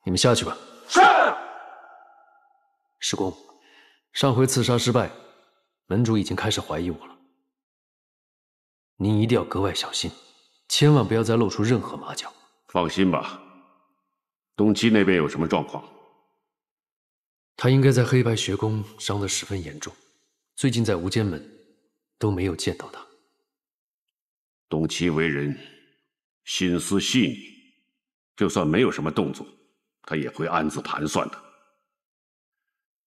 你们下去吧。是。师公，上回刺杀失败，门主已经开始怀疑我了。您一定要格外小心，千万不要再露出任何马脚。放心吧，东七那边有什么状况？他应该在黑白学宫伤得十分严重，最近在无间门都没有见到他。东七为人心思细腻，就算没有什么动作，他也会暗自盘算的。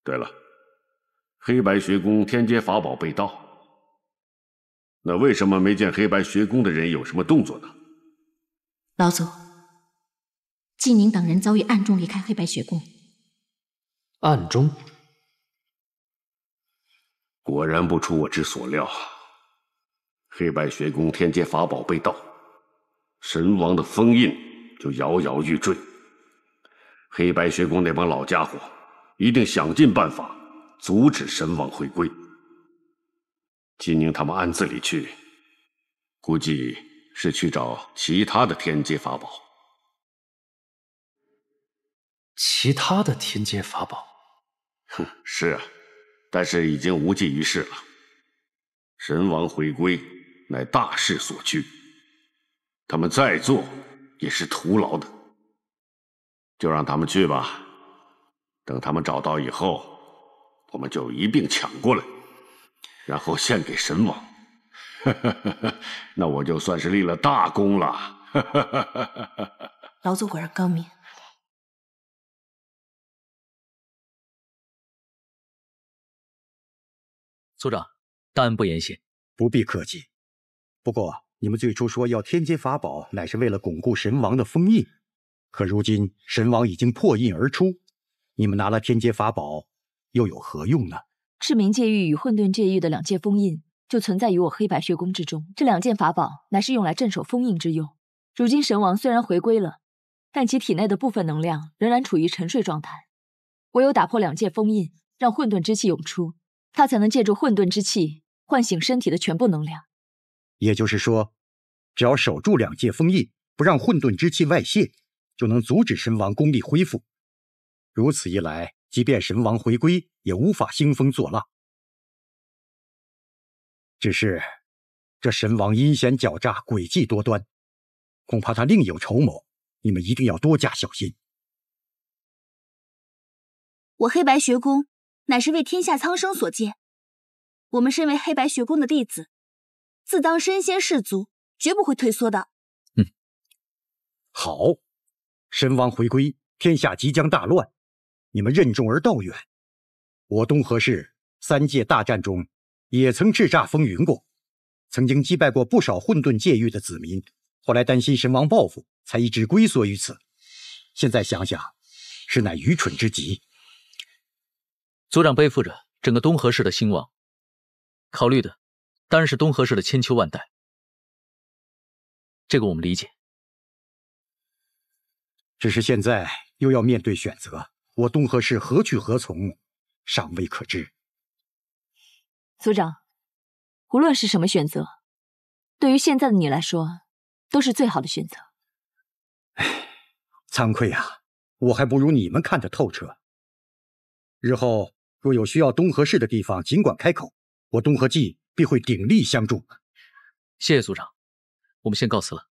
对了，黑白学宫天阶法宝被盗，那为什么没见黑白学宫的人有什么动作呢？老祖，季宁等人遭遇暗中离开黑白学宫。暗中？果然不出我之所料，黑白学宫天阶法宝被盗，神王的封印就摇摇欲坠。黑白学宫那帮老家伙一定想尽办法阻止神王回归。季宁他们暗自离去，估计是去找其他的天阶法宝。其他的天阶法宝？哼，是啊，但是已经无济于事了。神王回归乃大势所趋，他们再做也是徒劳的。就让他们去吧，等他们找到以后，我们就一并抢过来，然后献给神王。那我就算是立了大功了。老祖果然高明。族长，大恩不言谢。不必客气。不过你们最初说要天阶法宝，乃是为了巩固神王的封印。可如今神王已经破印而出，你们拿了天阶法宝又有何用呢？赤明界域与混沌界域的两界封印就存在于我黑白血宫之中，这两件法宝乃是用来镇守封印之用。如今神王虽然回归了，但其体内的部分能量仍然处于沉睡状态，唯有打破两界封印，让混沌之气涌出，他才能借助混沌之气唤醒身体的全部能量。也就是说，只要守住两界封印，不让混沌之气外泄，就能阻止神王功力恢复。如此一来，即便神王回归，也无法兴风作浪。只是这神王阴险狡诈，诡计多端，恐怕他另有筹谋，你们一定要多加小心。我黑白学宫乃是为天下苍生所建，我们身为黑白学宫的弟子，自当身先士卒，绝不会退缩的。好，神王回归，天下即将大乱，你们任重而道远。我东河氏3界大战中也曾叱咤风云过，曾经击败过不少混沌界域的子民，后来担心神王报复，才一直龟缩于此。现在想想，实乃愚蠢之极。族长背负着整个东河氏的兴亡，考虑的当然是东河氏的千秋万代，这个我们理解。只是现在又要面对选择，我东河氏何去何从，尚未可知。族长，无论是什么选择，对于现在的你来说，都是最好的选择。惭愧啊，我还不如你们看得透彻。日后若有需要东河氏的地方，尽管开口，我东河记必会鼎力相助。谢谢族长，我们先告辞了。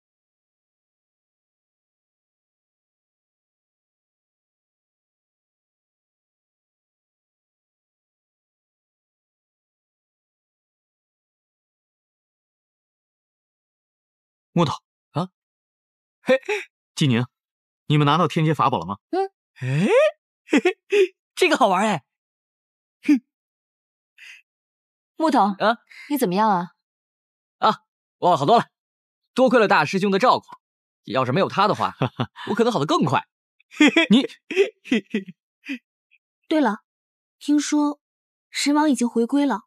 木头啊，嘿，季宁，你们拿到天阶法宝了吗？哎，嘿嘿，这个好玩哎。木头啊，你怎么样啊？我好多了，多亏了大师兄的照顾，要是没有他的话，我可能好得更快。你，对了，听说神王已经回归了。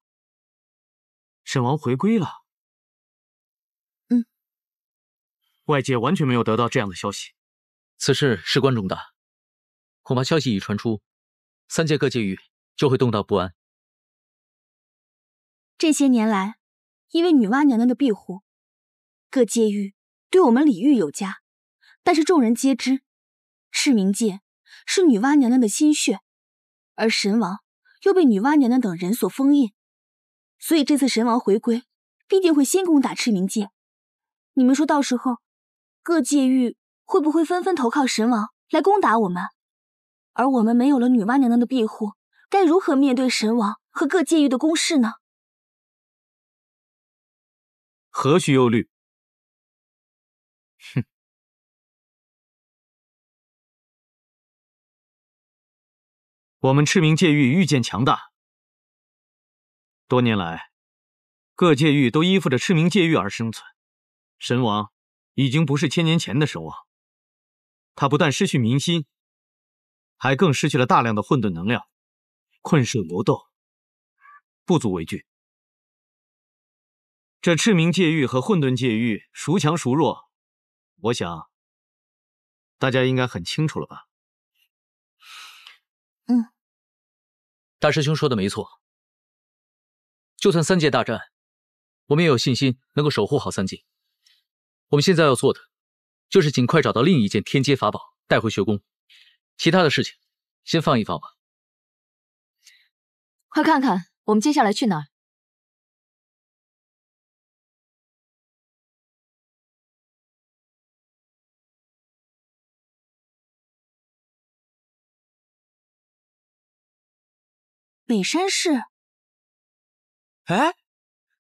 神王回归了？外界完全没有得到这样的消息。此事事关重大，恐怕消息一传出，3界各界域就会动荡不安。这些年来，因为女娲娘娘的庇护，各界域对我们礼遇有加。但是众人皆知，赤明界是女娲娘娘的心血，而神王又被女娲娘娘等人所封印，所以这次神王回归必定会先攻打赤冥界。你们说到时候各界域会不会纷纷投靠神王来攻打我们？而我们没有了女娲娘娘的庇护，该如何面对神王和各界域的攻势呢？何须忧虑？哼！我们赤冥界域愈见强大，多年来，各界域都依附着赤冥界域而生存。神王已经不是千年前的神王，他不但失去民心，还更失去了大量的混沌能量，困兽犹斗，不足为惧。这赤冥界域和混沌界域孰强孰弱，我想大家应该很清楚了吧？大师兄说的没错，就算三界大战，我们也有信心能够守护好三界。我们现在要做的，就是尽快找到另一件天阶法宝带回学宫，其他的事情先放一放吧。快看看我们接下来去哪儿？北山市。哎，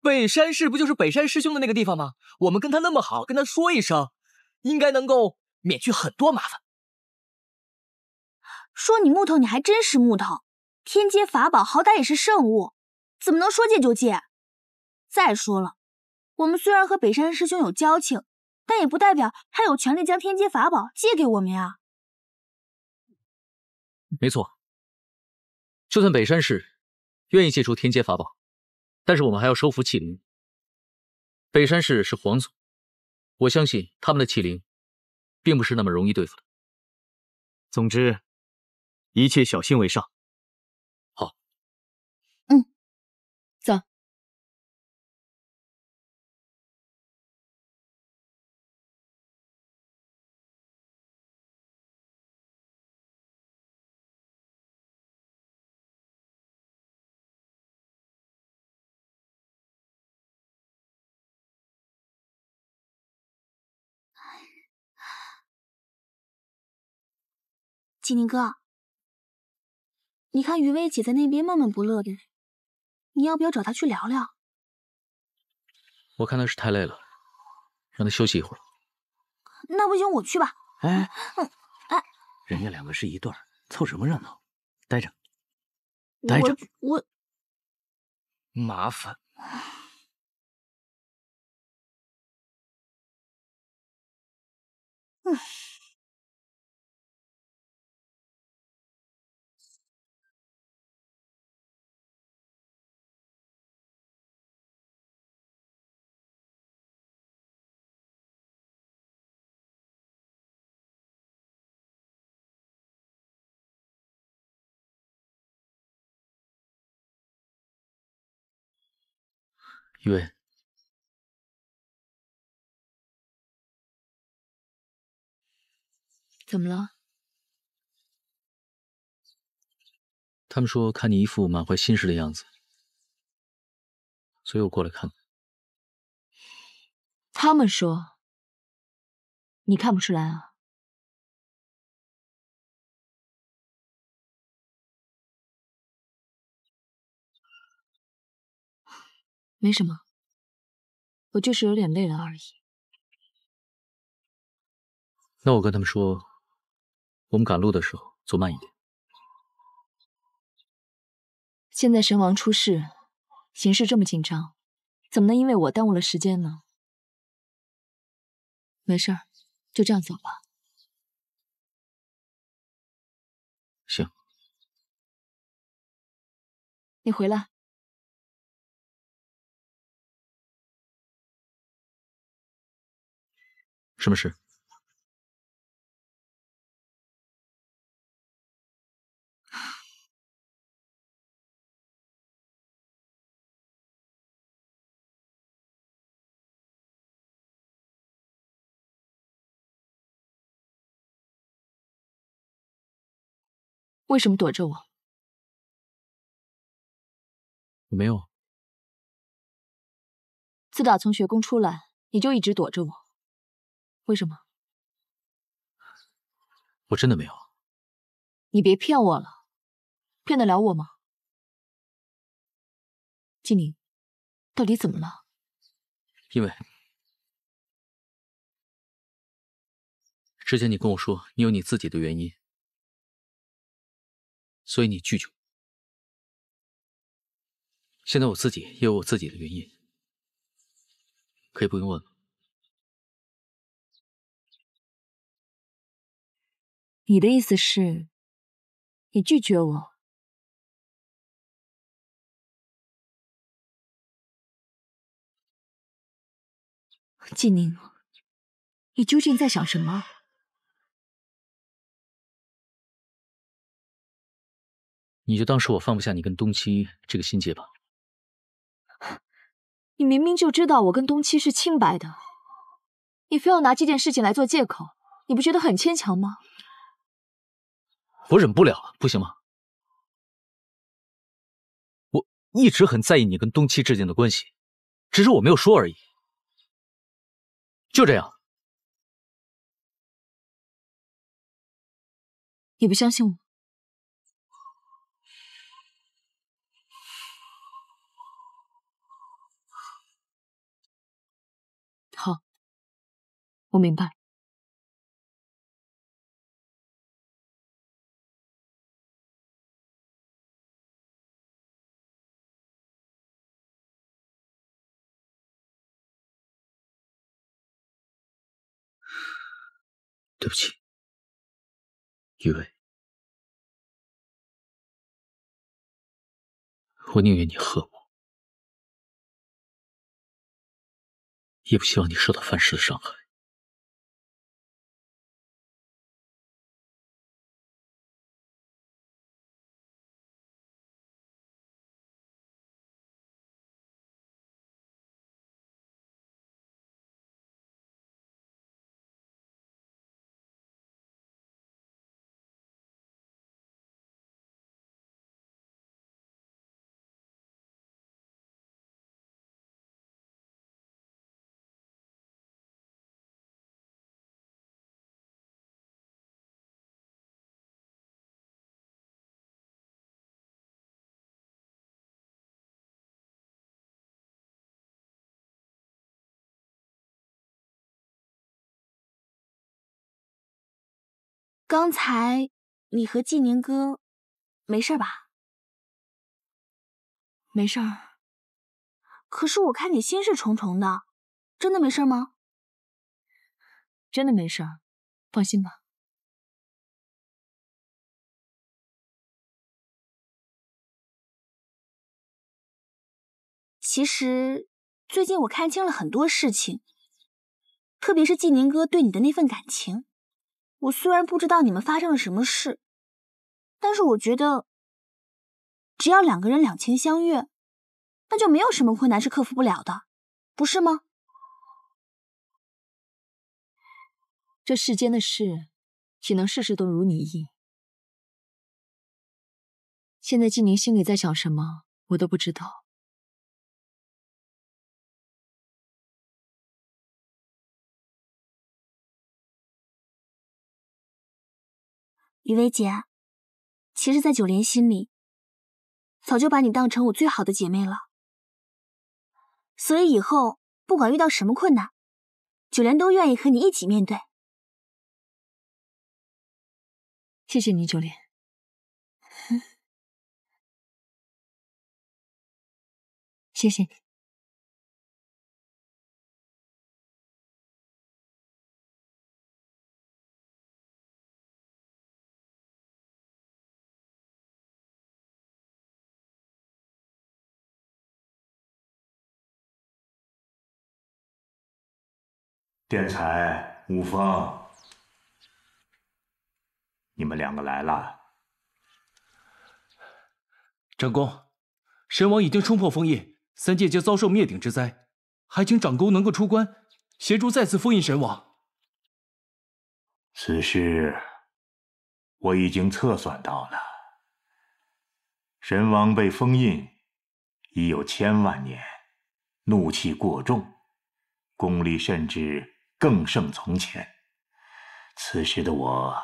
北山市不就是北山师兄的那个地方吗？我们跟他那么好，跟他说一声，应该能够免去很多麻烦。说你木头，你还真是木头。天阶法宝好歹也是圣物，怎么能说借就借？再说了，我们虽然和北山师兄有交情，但也不代表他有权利将天阶法宝借给我们呀。没错，就算北山市愿意借出天阶法宝，但是我们还要收服器灵。北山市是皇族，我相信他们的器灵并不是那么容易对付的。总之，一切小心为上。好。走。麒麟哥，你看余薇姐在那边闷闷不乐的，你要不要找她去聊聊？我看她是太累了，让她休息一会儿。那不行，我去吧。哎，人家两个是一对儿，凑什么热闹？待着，待着。我麻烦。余薇，怎么了？他们说看你一副满怀心事的样子，所以我过来看看。他们说，你看不出来啊？没什么，我就是有点累了而已。那我跟他们说，我们赶路的时候走慢一点。现在神王出事，形势这么紧张，怎么能因为我耽误了时间呢？没事儿，就这样走吧。行。你回来。什么事？为什么躲着我？我没有。自打从学宫出来，你就一直躲着我，为什么？我真的没有。你别骗我了，骗得了我吗？纪宁，到底怎么了？因为之前你跟我说你有你自己的原因，所以你拒绝我。现在我自己也有我自己的原因，可以不用问吗？你的意思是，你拒绝我？纪宁，你究竟在想什么？你就当是我放不下你跟东七这个心结吧。你明明就知道我跟东七是清白的，你非要拿这件事情来做借口，你不觉得很牵强吗？我忍不了了，不行吗？我一直很在意你跟东七之间的关系，只是我没有说而已。就这样。你不相信我？好，我明白。对不起，雨薇，我宁愿你恨我，也不希望你受到范氏的伤害。刚才你和纪宁哥没事吧？没事儿。可是我看你心事重重的，真的没事吗？真的没事儿，放心吧。其实最近我看清了很多事情，特别是纪宁哥对你的那份感情。我虽然不知道你们发生了什么事，但是我觉得只要两个人两情相悦，那就没有什么困难是克服不了的，不是吗？这世间的事，岂能事事都如你意？现在纪宁心里在想什么，我都不知道。雨薇姐，其实在九莲心里，早就把你当成我最好的姐妹了。所以以后不管遇到什么困难，九莲都愿意和你一起面对。谢谢你，九莲。谢谢你。殿才、吴风，你们两个来了。长公，神王已经冲破封印，三界将遭受灭顶之灾，还请长公能够出关，协助再次封印神王。此事我已经测算到了，神王被封印已有千万年，怒气过重，功力甚至更胜从前。此时的我，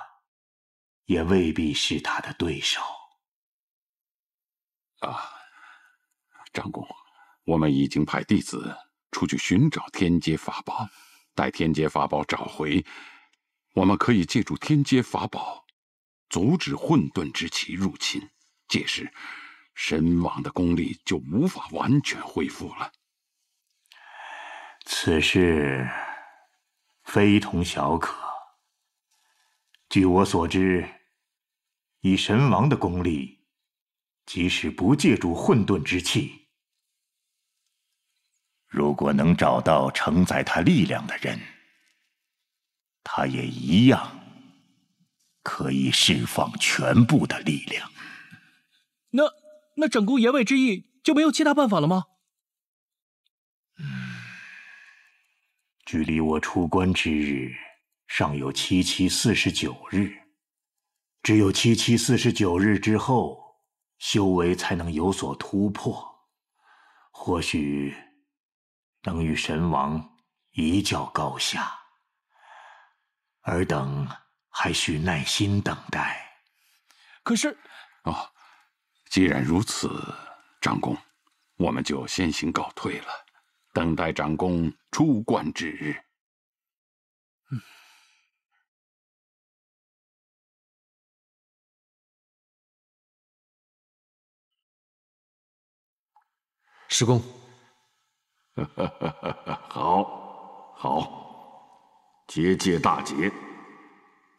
也未必是他的对手。长公，我们已经派弟子出去寻找天阶法宝，待天阶法宝找回，我们可以借助天阶法宝阻止混沌之气入侵，届时神王的功力就无法完全恢复了。此事非同小可。据我所知，以神王的功力，即使不借助混沌之气，如果能找到承载他力量的人，他也一样可以释放全部的力量。那长公言外之意就没有其他办法了吗？距离我出关之日尚有749日，只有749日之后，修为才能有所突破，或许能与神王一较高下。尔等还需耐心等待。可是，既然如此，长公，我们就先行告退了，等待长公出关之日。师公，好，结界大捷，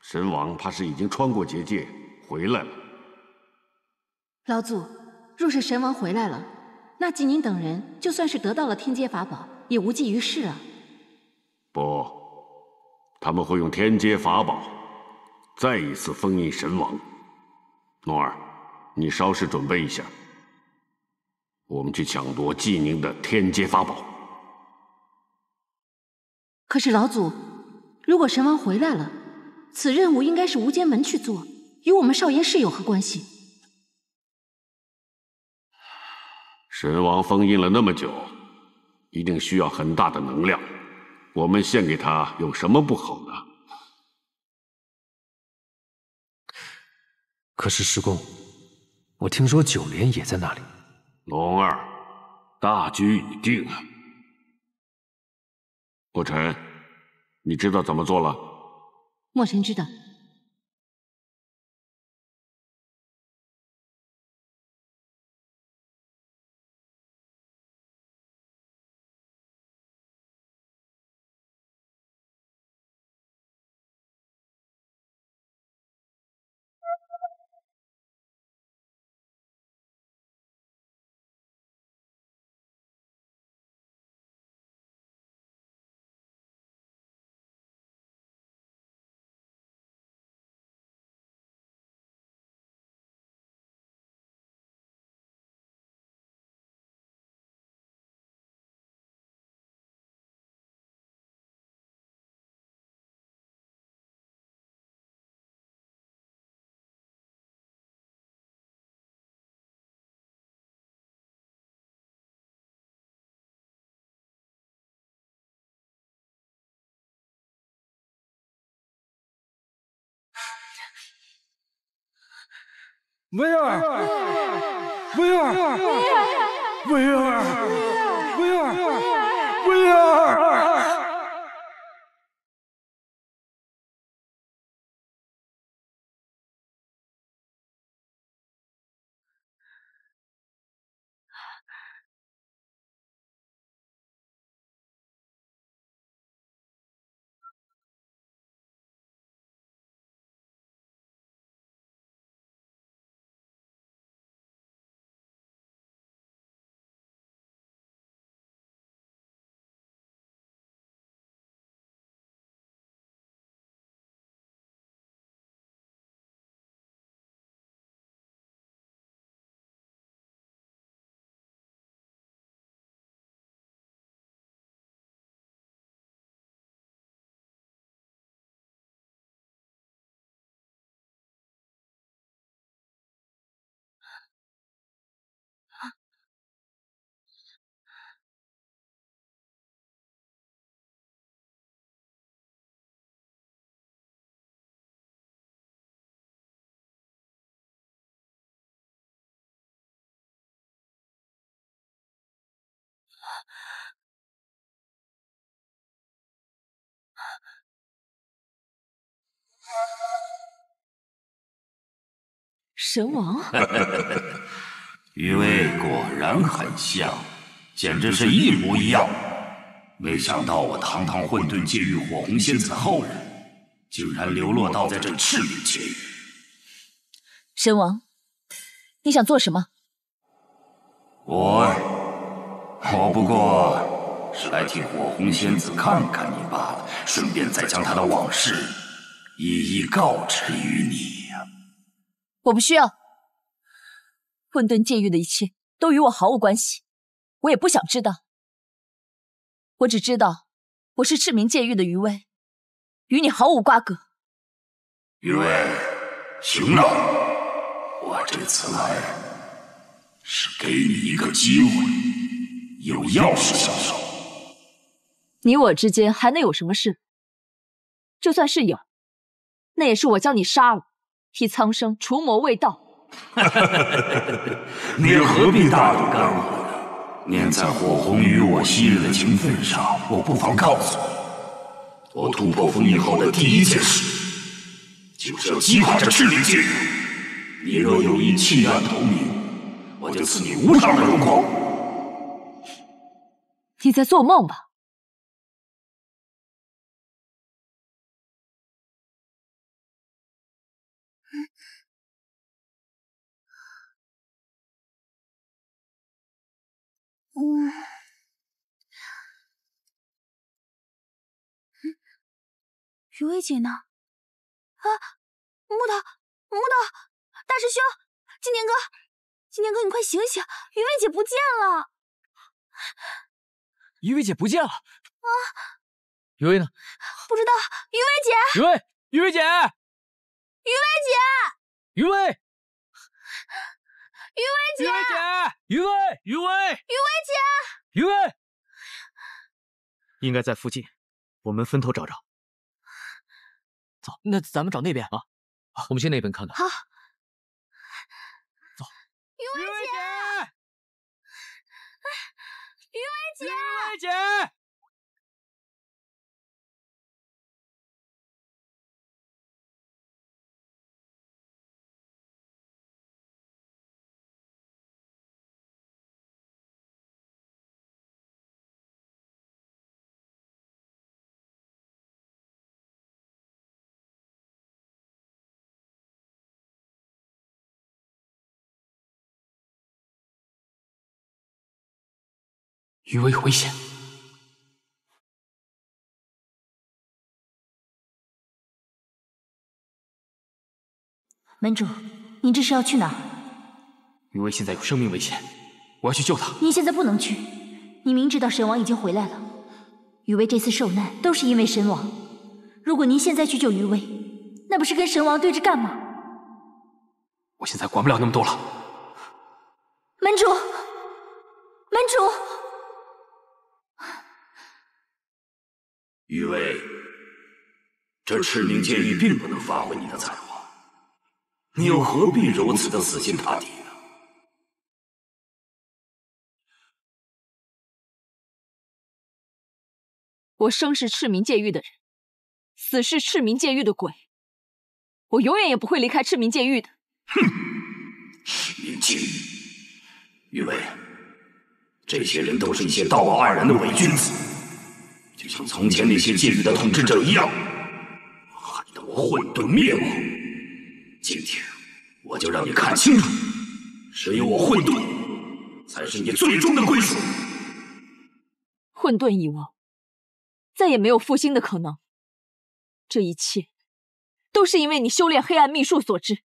神王怕是已经穿过结界回来了。老祖，若是神王回来了，那季宁等人就算是得到了天阶法宝，也无济于事啊。不，他们会用天阶法宝再一次封印神王。诺儿，你稍事准备一下，我们去抢夺季宁的天阶法宝。可是老祖，如果神王回来了，此任务应该是无间门去做，与我们少严氏有何关系？神王封印了那么久，一定需要很大的能量，我们献给他有什么不好呢？可是师公，我听说九莲也在那里。龙儿，大局已定啊！墨尘，你知道怎么做了？墨尘知道。威尔，威尔，威尔，威尔，威尔。神王，余威果然很像，简直是一模一样。没想到我堂堂混沌界域火红仙子后人，竟然流落到在这赤冥界域。神王，你想做什么？我不过是来替火红仙子看看你罢了，顺便再将她的往事一一告知于你呀。我不需要，混沌界域的一切都与我毫无关系，我也不想知道。我只知道我是赤冥界域的余威，与你毫无瓜葛。余威，行了，我这次来是给你一个机会，有要事相授。你我之间还能有什么事？就算是有，那也是我将你杀了，替苍生除魔卫道。你又何必大动干戈呢？念在火红与我昔日的情分上，我不妨告诉你，我突破封印后的第一件事，就是要击垮这赤冥界域。你若有意弃暗投明，我就赐你无上的荣光。你在做梦吧？余薇姐呢？啊，木头，大师兄，金年哥，你快醒醒！余薇姐不见了！余薇姐不见了！啊，余薇呢？不知道。余薇姐！余薇姐！余薇姐！余薇！余薇姐！余薇！余薇姐！余薇！应该在附近，我们分头找找。走，那咱们找那边啊。我们去那边看看。好。走。余薇姐！余薇姐！余薇姐！余威有危险！门主，您这是要去哪儿？余威现在有生命危险，我要去救他。您现在不能去，你明知道神王已经回来了。余威这次受难都是因为神王，如果您现在去救余威，那不是跟神王对着干吗？我现在管不了那么多了。门主，门主。余威，这赤冥界域并不能发挥你的才华，你又何必如此的死心塌地呢？我生是赤冥界域的人，死是赤冥界域的鬼，我永远也不会离开赤冥界域的。哼，赤冥界域，余威，这些人都是一些道貌岸然的伪君子。就像从前那些界域的统治者一样，害得我混沌灭亡。今天我就让你看清楚，只有我混沌才是你最终的归属。混沌遗忘，再也没有复兴的可能。这一切都是因为你修炼黑暗秘术所致，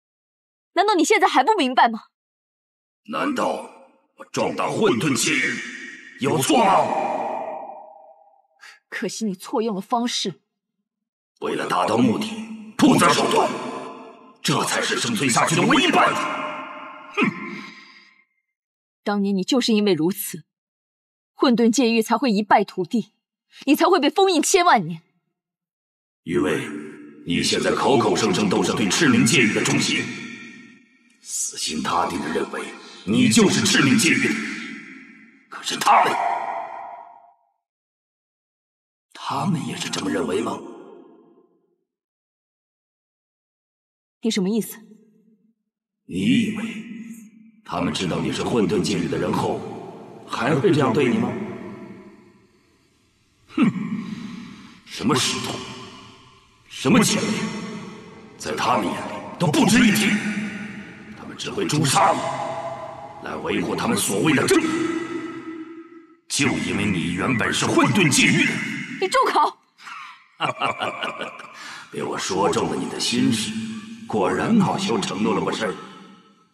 难道你现在还不明白吗？难道我壮大混沌界域有错吗？可惜你错用了方式，为了达到目的，不择手段，这才是生存下去的唯一办法。哼！当年你就是因为如此，混沌界域才会一败涂地，你才会被封印千万年。余威，你现在口口声声都是对赤冥界域的忠心，死心塌地的认为你就是赤冥界域的，可是他们他们也是这么认为吗？你什么意思？你以为他们知道你是混沌界域的人后，还会这样对你吗？哼！什么石头，什么姐妹，在他们眼里都不值一提。他们只会诛杀你，来维护他们所谓的正义。就因为你原本是混沌界域的人。你住口！被我说中了你的心事，果然恼羞成怒了不是？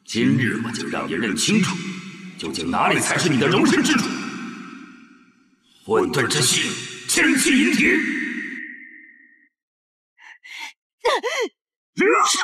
今日我就让你认清楚，究竟哪里才是你的容身之处。混沌之气，千气银铁。于薇姐，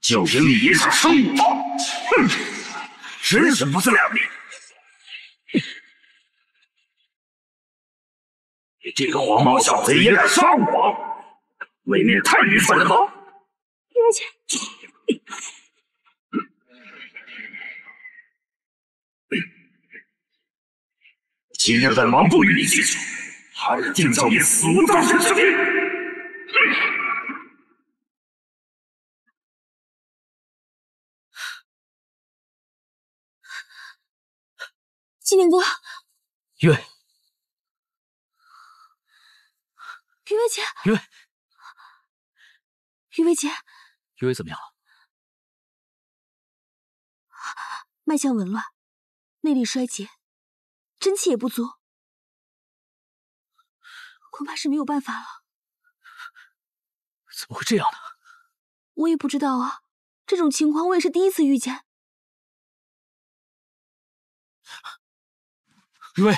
就凭你一场生我，哼，真是不自量力！你这个黄毛小贼也敢杀我，未免太愚蠢了吧！于薇姐，今日本王不与你计较，还是定叫你死无葬身之地！金灵哥，于薇，于薇姐，于薇，于薇姐，于薇怎么样了？脉象紊乱，内力衰竭，真气也不足，恐怕是没有办法了。怎么会这样呢？我也不知道啊，这种情况我也是第一次遇见。于薇，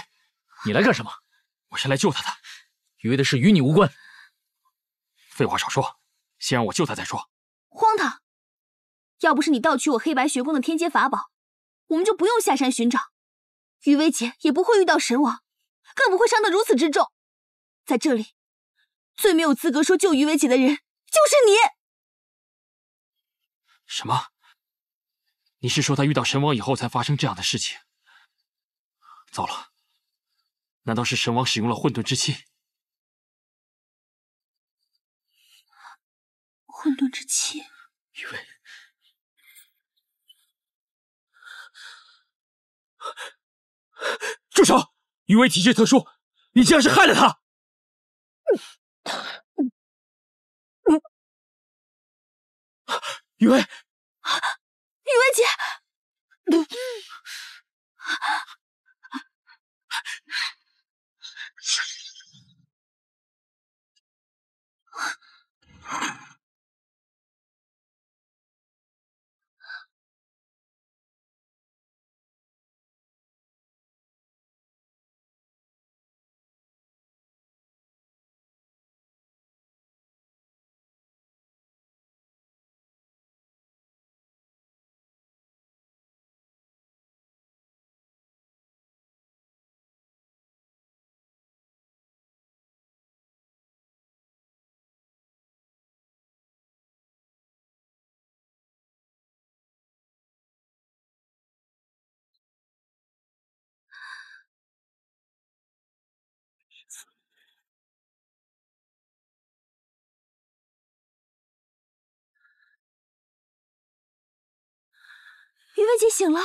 你来干什么？我是来救他的。于薇的事与你无关。废话少说，先让我救他再说。荒唐！要不是你盗取我黑白学宫的天阶法宝，我们就不用下山寻找，于薇姐也不会遇到神王，更不会伤得如此之重。在这里，最没有资格说救于薇姐的人就是你。什么？你是说他遇到神王以后才发生这样的事情？糟了，难道是神王使用了混沌之气？混沌之气，于薇，住手！于薇体质特殊，你竟然是害了他！于薇，于薇姐。于薇姐醒了，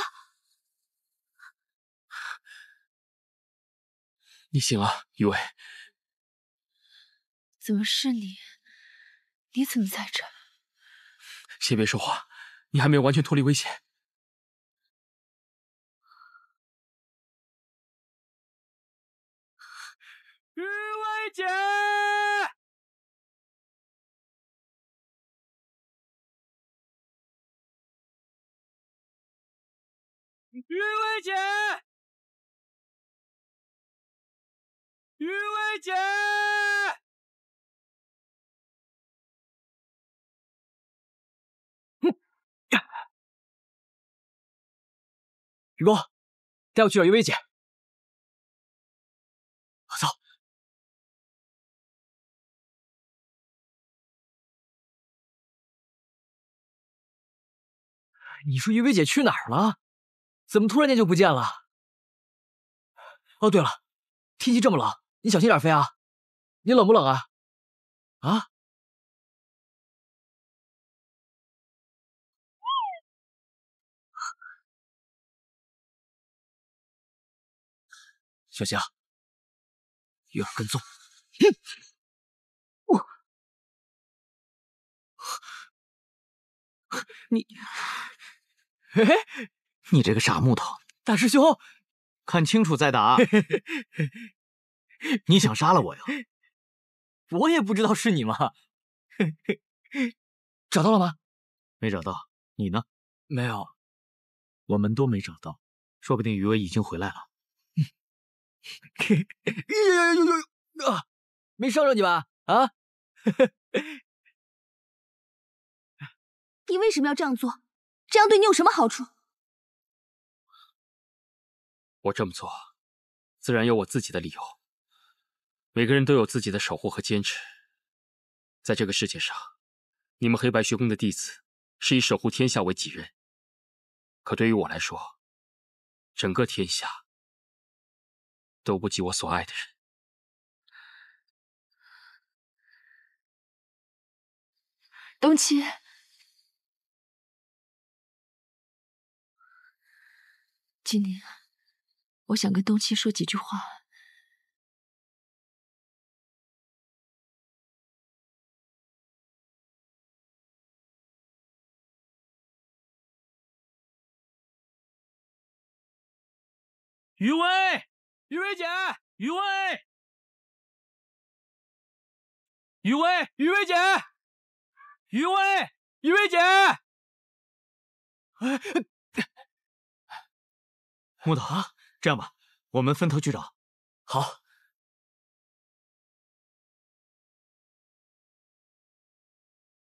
你醒了，于薇。怎么是你？你怎么在这？先别说话，你还没有完全脱离危险。于薇姐，雨薇姐，雨薇姐，雨公，带我去找雨薇姐。走。你说雨薇姐去哪儿了？怎么突然间就不见了？哦，对了，天气这么冷，你小心点飞啊！你冷不冷啊？啊？小心啊！有人跟踪。你，你这个傻木头！大师兄，看清楚再打。你想杀了我呀？我也不知道是你嘛。找到了吗？没找到。你呢？没有。我们都没找到，说不定余威已经回来了。没伤着你吧？啊？你为什么要这样做？这样对你有什么好处？我这么做，自然有我自己的理由。每个人都有自己的守护和坚持。在这个世界上，你们黑白学宫的弟子是以守护天下为己任。可对于我来说，整个天下都不及我所爱的人。东七，今年我想跟东七说几句话。余薇，余薇姐，余薇，余薇，余薇姐，余薇，余薇姐。木头，这样吧，我们分头去找。好。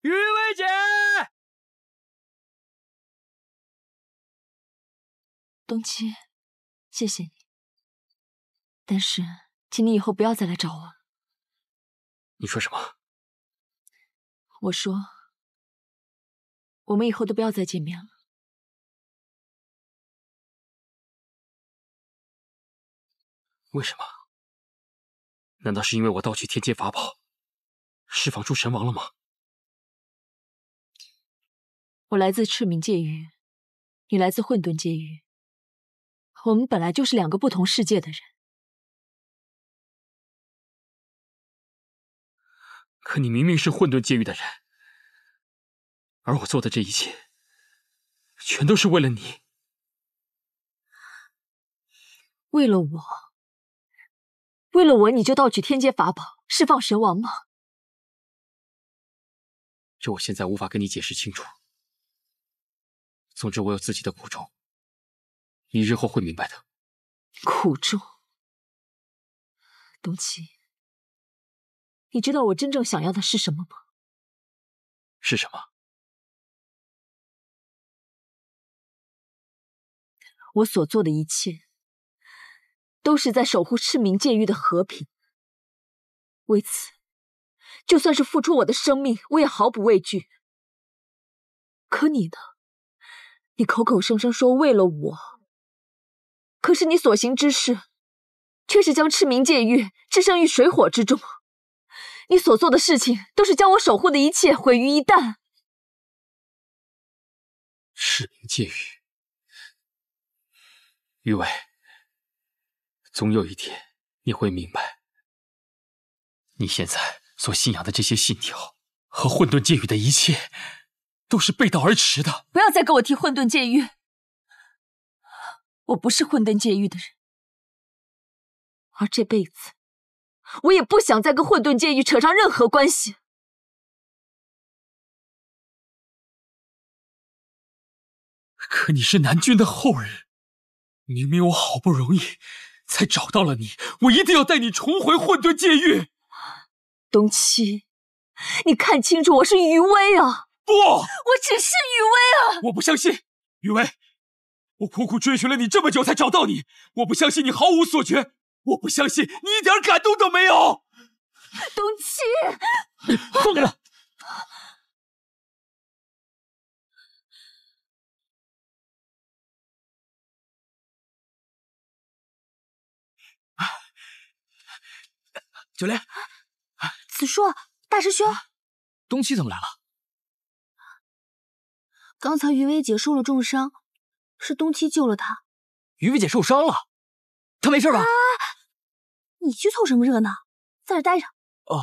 余薇姐，东七，谢谢你，但是请你以后不要再来找我。你说什么？我说，我们以后都不要再见面了。为什么？难道是因为我盗取天阶法宝，释放出神王了吗？我来自赤冥界域，你来自混沌界域，我们本来就是两个不同世界的人。可你明明是混沌界域的人，而我做的这一切，全都是为了你。为了我，为了我，你就盗取天阶法宝，释放神王吗？这我现在无法跟你解释清楚。总之，我有自己的苦衷，你日后会明白的。苦衷，东七，你知道我真正想要的是什么吗？是什么？我所做的一切，都是在守护赤冥界域的和平。为此，就算是付出我的生命，我也毫不畏惧。可你呢？你口口声声说为了我，可是你所行之事，却是将赤冥界域置身于水火之中。你所做的事情，都是将我守护的一切毁于一旦。赤冥界域，余伟，总有一天你会明白，你现在所信仰的这些信条和混沌界域的一切，都是背道而驰的。不要再跟我提混沌界域，我不是混沌界域的人，而这辈子，我也不想再跟混沌界域扯上任何关系。可你是南君的后人，明明我好不容易才找到了你，我一定要带你重回混沌界域。东七，你看清楚，我是余威啊！不，我只是余威啊！我不相信，余威，我苦苦追寻了你这么久才找到你，我不相信你毫无所觉，我不相信你一点感动都没有。东七，放开他！九莲，子硕，大师兄，东七怎么来了？刚才余薇姐受了重伤，是东七救了她。余薇姐受伤了，她没事吧？你去凑什么热闹，在这待着。哦，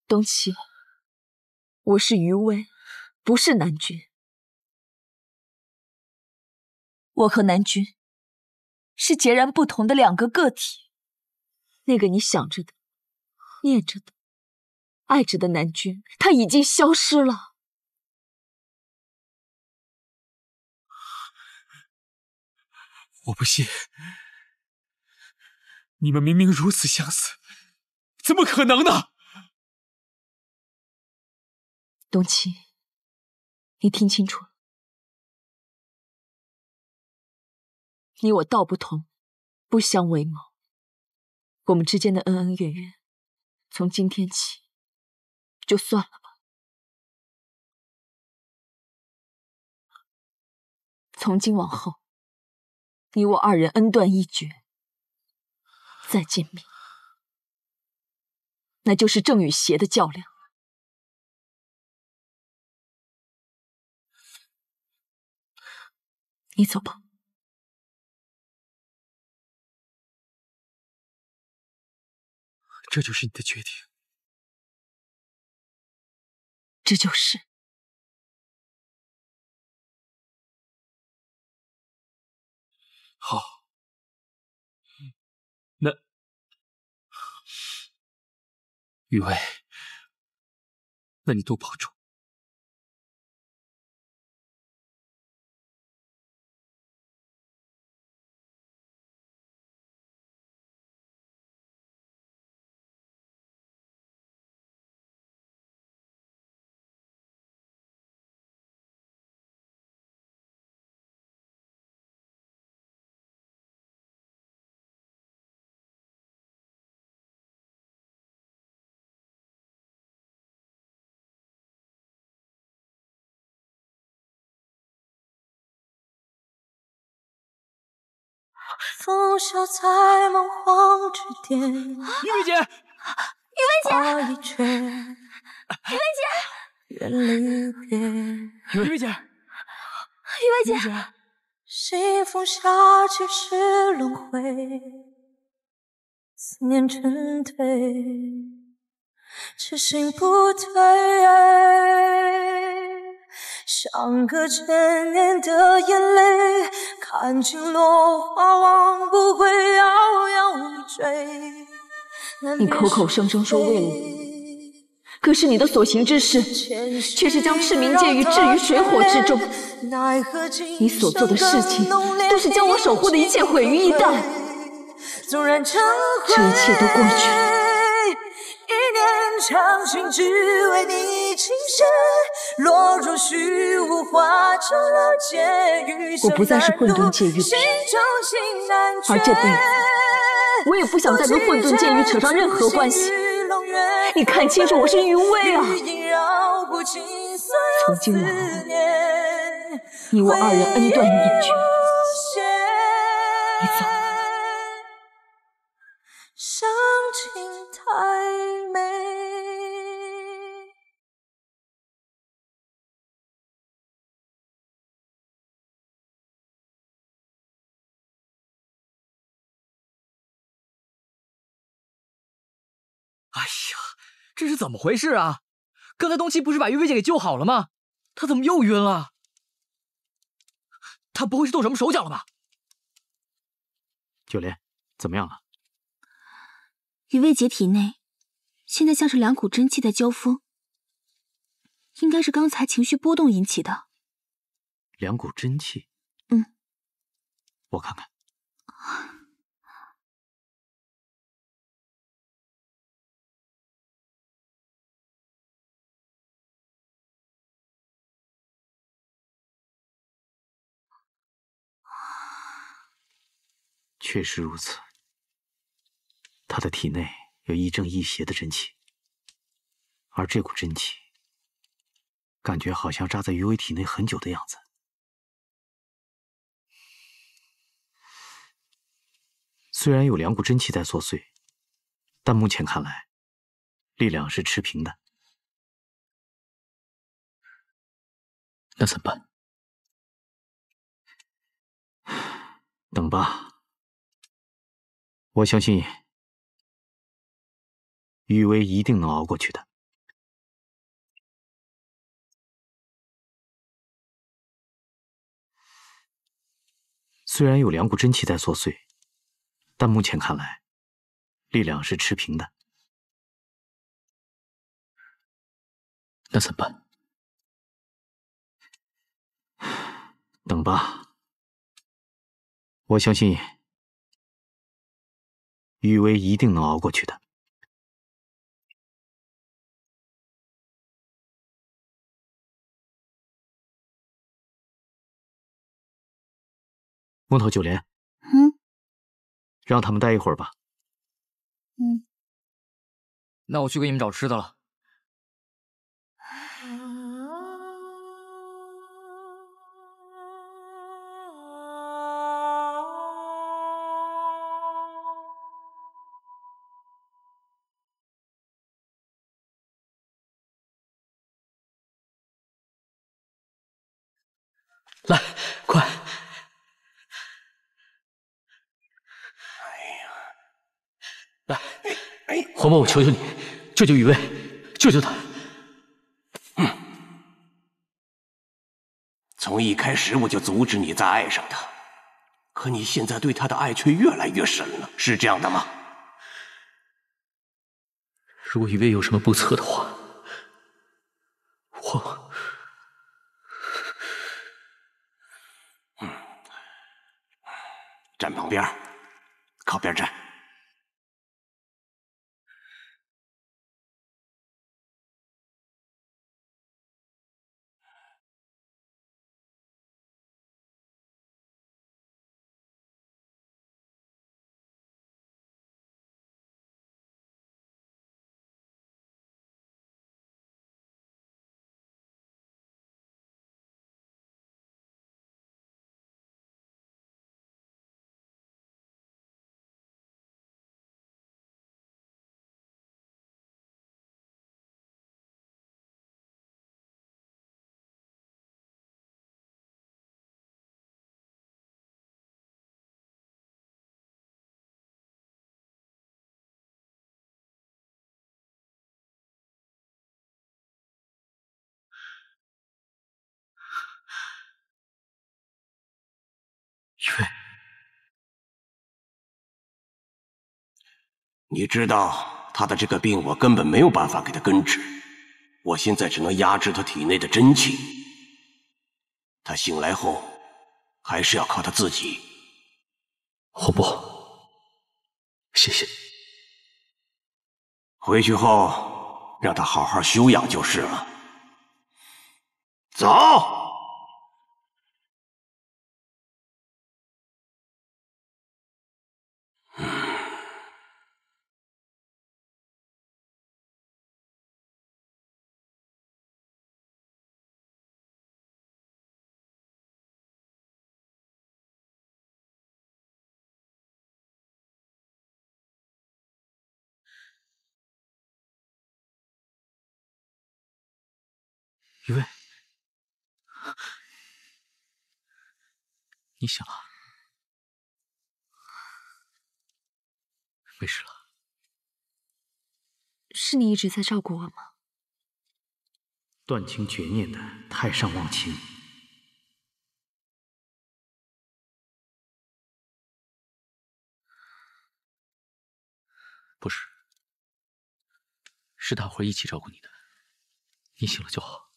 东七，我是余薇，不是南君。我和南君是截然不同的两个个体。那个你想着的、念着的、爱着的南君，他已经消失了。我不信，你们明明如此相似，怎么可能呢？东七，你听清楚了，你我道不同，不相为谋。我们之间的恩恩怨怨，从今天起就算了吧。从今往后，你我二人恩断义绝，再见面，那就是正与邪的较量。你走吧。这就是你的决定。这就是。好，那雨薇，那你多保重。拂袖在梦荒之巅。余薇姐，余薇姐，余薇姐，远离别。余薇姐，余薇姐，西风下起是轮回，思念成堆，痴心不退。像个千年的眼泪，看尽落花望不回，遥遥无追。你口口声声说为了我，可是你的所行之事，却是将赤明界域置于水火之中。你所做的事情，都是将我守护的一切毁于一旦。这一切都过去。一念长情，只为你情深，落入虚无，化成了劫余。我不再是混沌界域的人，而这辈子我也不想再跟混沌界域扯上任何关系。你看清楚，我是余薇啊！从今往后，你我二人恩断义绝。你走。伤情太美。哎呀，这是怎么回事啊？刚才东七不是把余薇姐给救好了吗？她怎么又晕了？她不会是动什么手脚了吧？九莲，怎么样了？余薇姐体内现在像是两股真气在交锋，应该是刚才情绪波动引起的。2股真气。我看看。确实如此，他的体内有亦正亦邪的真气，而这股真气，感觉好像扎在余威体内很久的样子。虽然有2股真气在作祟，但目前看来，力量是持平的。那怎么办？等吧。我相信余威一定能熬过去的。虽然有2股真气在作祟，但目前看来，力量是持平的。那怎么办？等吧。我相信余威一定能熬过去的。木头九莲，让他们待一会儿吧。那我去给你们找吃的了。来，快！来，黄毛，我求求你，救救雨薇，救救她！从一开始我就阻止你再爱上他，可你现在对他的爱却越来越深了，是这样的吗？如果雨薇有什么不测的话，我……站旁边，靠边站。雨薇，你知道他的这个病，我根本没有办法给他根治，我现在只能压制他体内的真气。他醒来后，还是要靠他自己。黄渤，谢谢。回去后，让他好好休养就是了。走。雨薇，你醒了，没事了。是你一直在照顾我吗？断情绝念的太上忘情。不是，是大伙儿一起照顾你的，你醒了就好。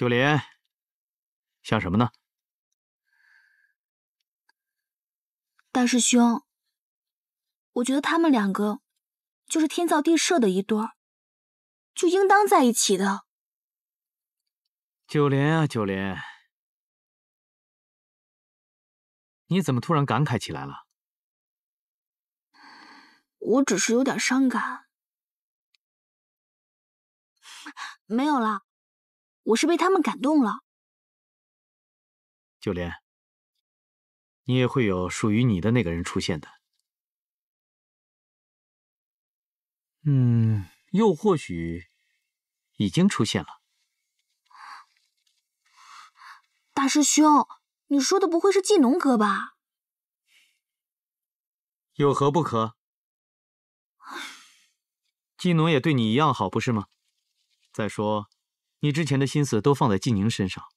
九莲，想什么呢？大师兄，我觉得他们两个就是天造地设的一对儿，就应当在一起的。九莲啊，九莲，你怎么突然感慨起来了？我只是有点伤感。没有啦，我是被他们感动了。九莲，你也会有属于你的那个人出现的。又或许已经出现了。大师兄，你说的不会是季农哥吧？有何不可？季农也对你一样好，不是吗？再说，你之前的心思都放在季宁身上，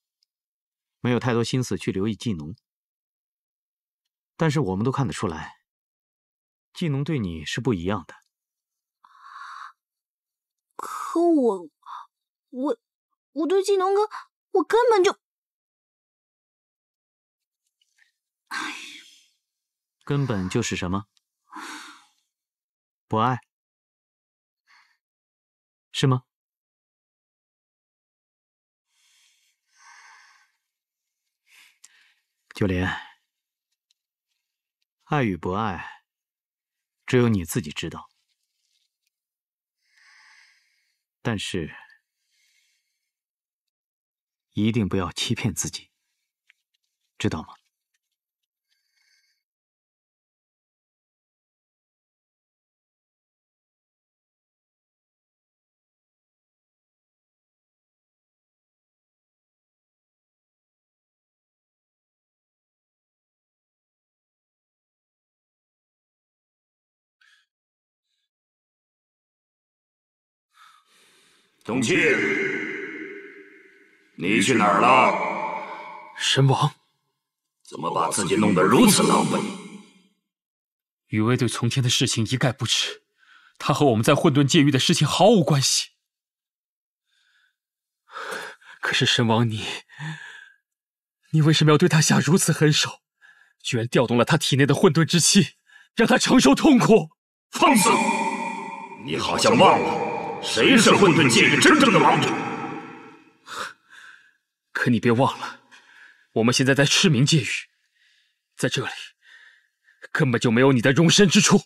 没有太多心思去留意季农。但是我们都看得出来，季农对你是不一样的。可我对季农哥，我根本就……根本就是什么？不爱，是吗？九莲，爱与不爱，只有你自己知道。但是，一定不要欺骗自己，知道吗？董卿，你去哪儿了？神王，怎么把自己弄得如此狼狈？雨薇对从前的事情一概不知，他和我们在混沌界域的事情毫无关系。可是神王你为什么要对他下如此狠手？居然调动了他体内的混沌之气，让他承受痛苦。放肆！你好像忘了。谁是混沌界域真正的王者？可你别忘了，我们现在在赤明界域，在这里根本就没有你的容身之处。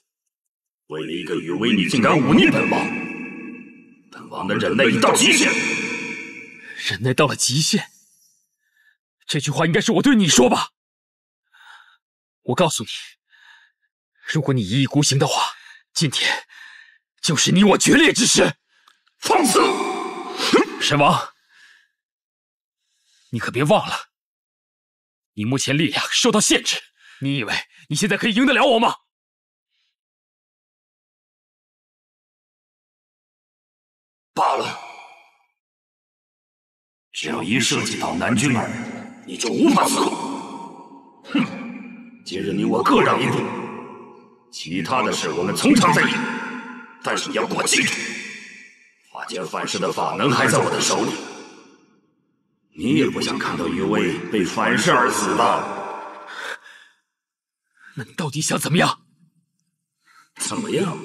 为了一个雨薇，你竟敢忤逆本王！本王的忍耐已到极限。忍耐到了极限？这句话应该是我对你说吧？我告诉你，如果你一意孤行的话，今天就是你我决裂之时。放肆！神王，你可别忘了，你目前力量受到限制，你以为你现在可以赢得了我吗？罢了，只要一涉及到南君二人，你就无法自控。哼，今日你我各让一步，其他的事我们从长再议。但是你要给我记住，法界范式的法能还在我的手里。你也不想看到余威被反噬而死吧？那你到底想怎么样？怎么样？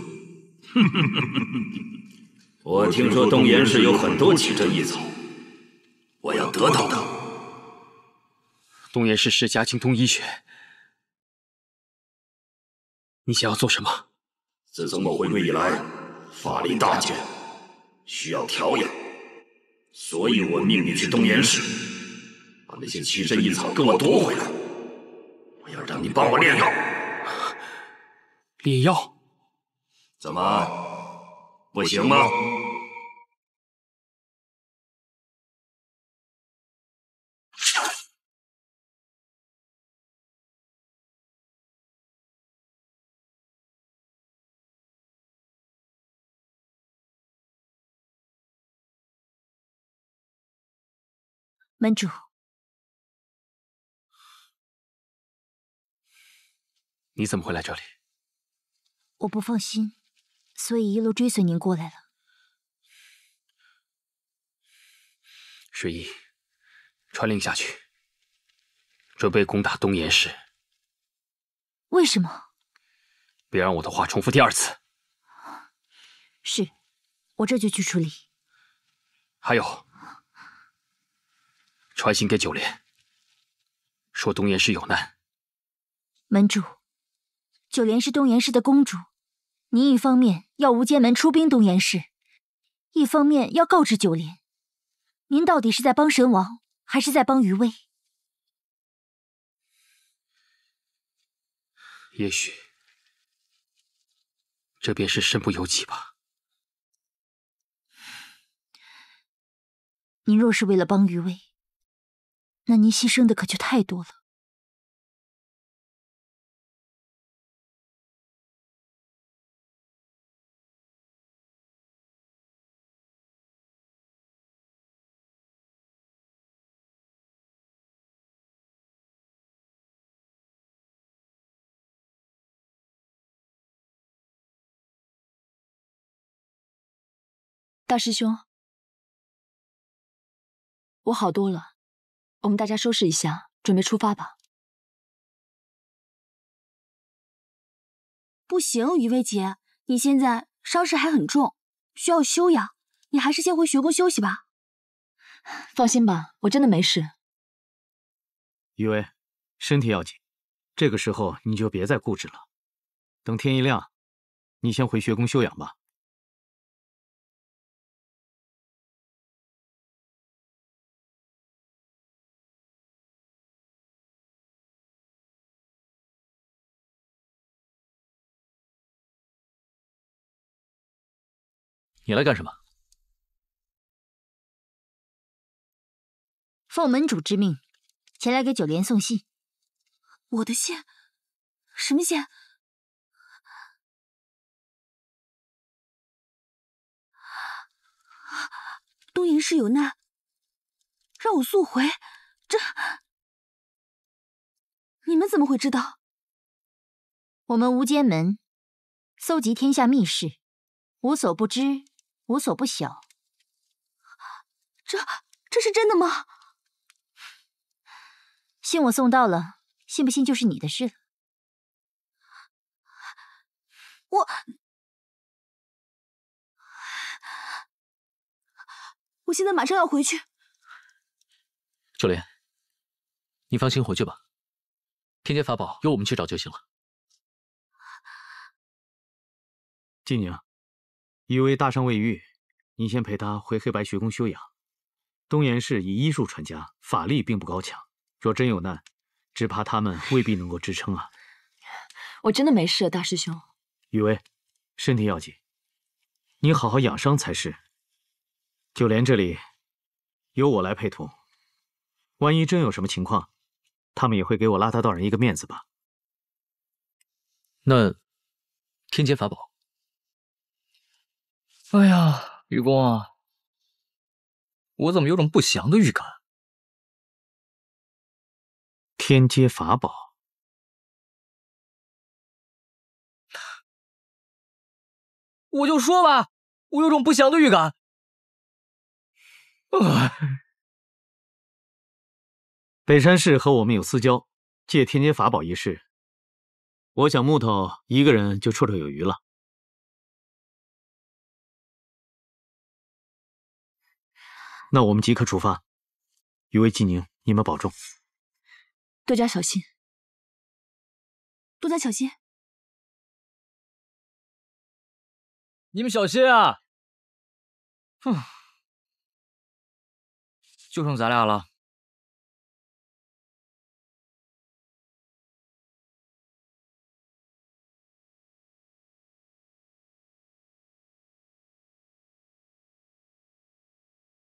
我听说东岩市有很多奇珍异草，我要得到它。东岩市世家精通医学，你想要做什么？自从我回归以来，法力大减，需要调养，所以我命你去东岩市，把那些奇珍异草给我夺回来。我要让你帮我炼药。炼药？怎么，不行吗？门主，你怎么会来这里？我不放心，所以一路追随您过来了。水衣，传令下去，准备攻打东岩市。为什么？别让我的话重复第二次。是，我这就去处理。还有，传信给九莲，说东岩市有难。门主，九莲是东岩市的公主，您一方面要无间门出兵东岩市，一方面要告知九莲，您到底是在帮神王，还是在帮余威？也许，这便是身不由己吧。您若是为了帮余威，那您牺牲的可就太多了。大师兄，我好多了，我们大家收拾一下，准备出发吧。不行，余薇姐，你现在伤势还很重，需要休养，你还是先回学宫休息吧。放心吧，我真的没事。余薇，身体要紧，这个时候你就别再固执了。等天一亮，你先回学宫休养吧。你来干什么？奉门主之命，前来给九莲送信。我的信？什么信？东岩市有难，让我速回。这，你们怎么会知道？我们无间门搜集天下秘事，无所不知，无所不晓。这是真的吗？信我送到了，信不信就是你的事了。我现在马上要回去。九莲，你放心回去吧，天阶法宝由我们去找就行了。静宁，余威大伤未愈，你先陪他回黑白学宫休养。东岩市以医术传家，法力并不高强，若真有难，只怕他们未必能够支撑啊。我真的没事，大师兄。余威，身体要紧，你好好养伤才是。九莲这里由我来陪同，万一真有什么情况，他们也会给我邋遢道人一个面子吧。那天阶法宝？哎呀，愚公啊，我怎么有种不祥的预感？天阶法宝，我就说吧，我有种不祥的预感。北山市和我们有私交，借天阶法宝一事，我想木头一个人就绰绰有余了。那我们即刻出发。余威、季宁，你们保重，多加小心。多加小心。你们小心啊！哼，就剩咱俩了。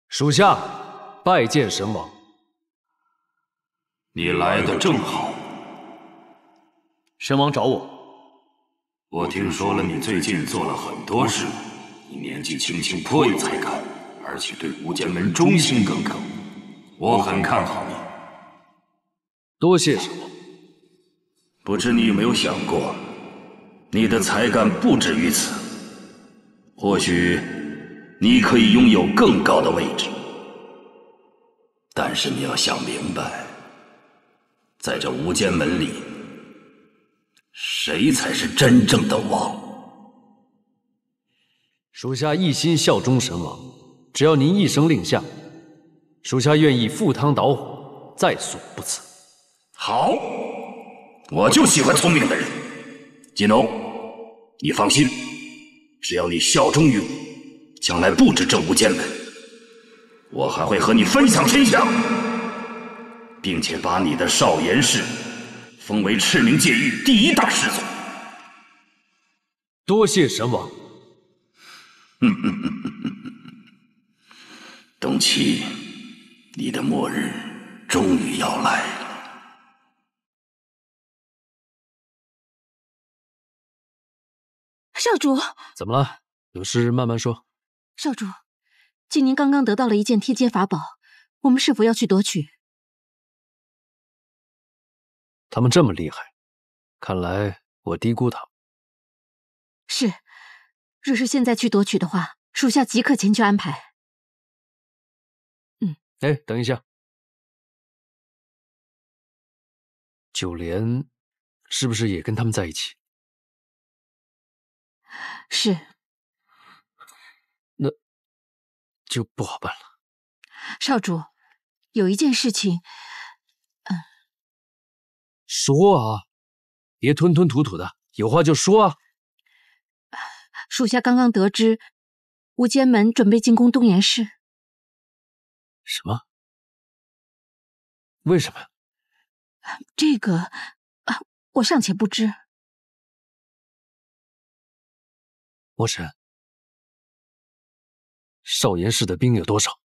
属下拜见神王。你来的正好。神王找我。我听说了，你最近做了很多事。你年纪轻轻，颇有才干，而且对无间门忠心耿耿，我很看好你。多谢神王。不知你有没有想过，你的才干不止于此，或许你可以拥有更高的位置。但是你要想明白，在这无间门里，谁才是真正的王？属下一心效忠神王，只要您一声令下，属下愿意赴汤蹈火，在所不辞。好，我就喜欢聪明的人。金龙，你放心，只要你效忠于我，将来不止这无间门，我还会和你分享天下，并且把你的少严氏封为赤明界域第1大氏族。多谢神王。东岐，你的末日终于要来了。少主，怎么了？有事慢慢说。少主，今年刚刚得到了一件天阶法宝，我们是否要去夺取？他们这么厉害，看来我低估他们。是，若是现在去夺取的话，属下即刻前去安排。哎，等一下，九莲是不是也跟他们在一起？是。那就不好办了。少主，有一件事情，说啊，别吞吞吐吐的，有话就说啊。属下刚刚得知，无间门准备进攻东岩市。什么？为什么？这个，我尚且不知。魔神，少严氏的兵有多少？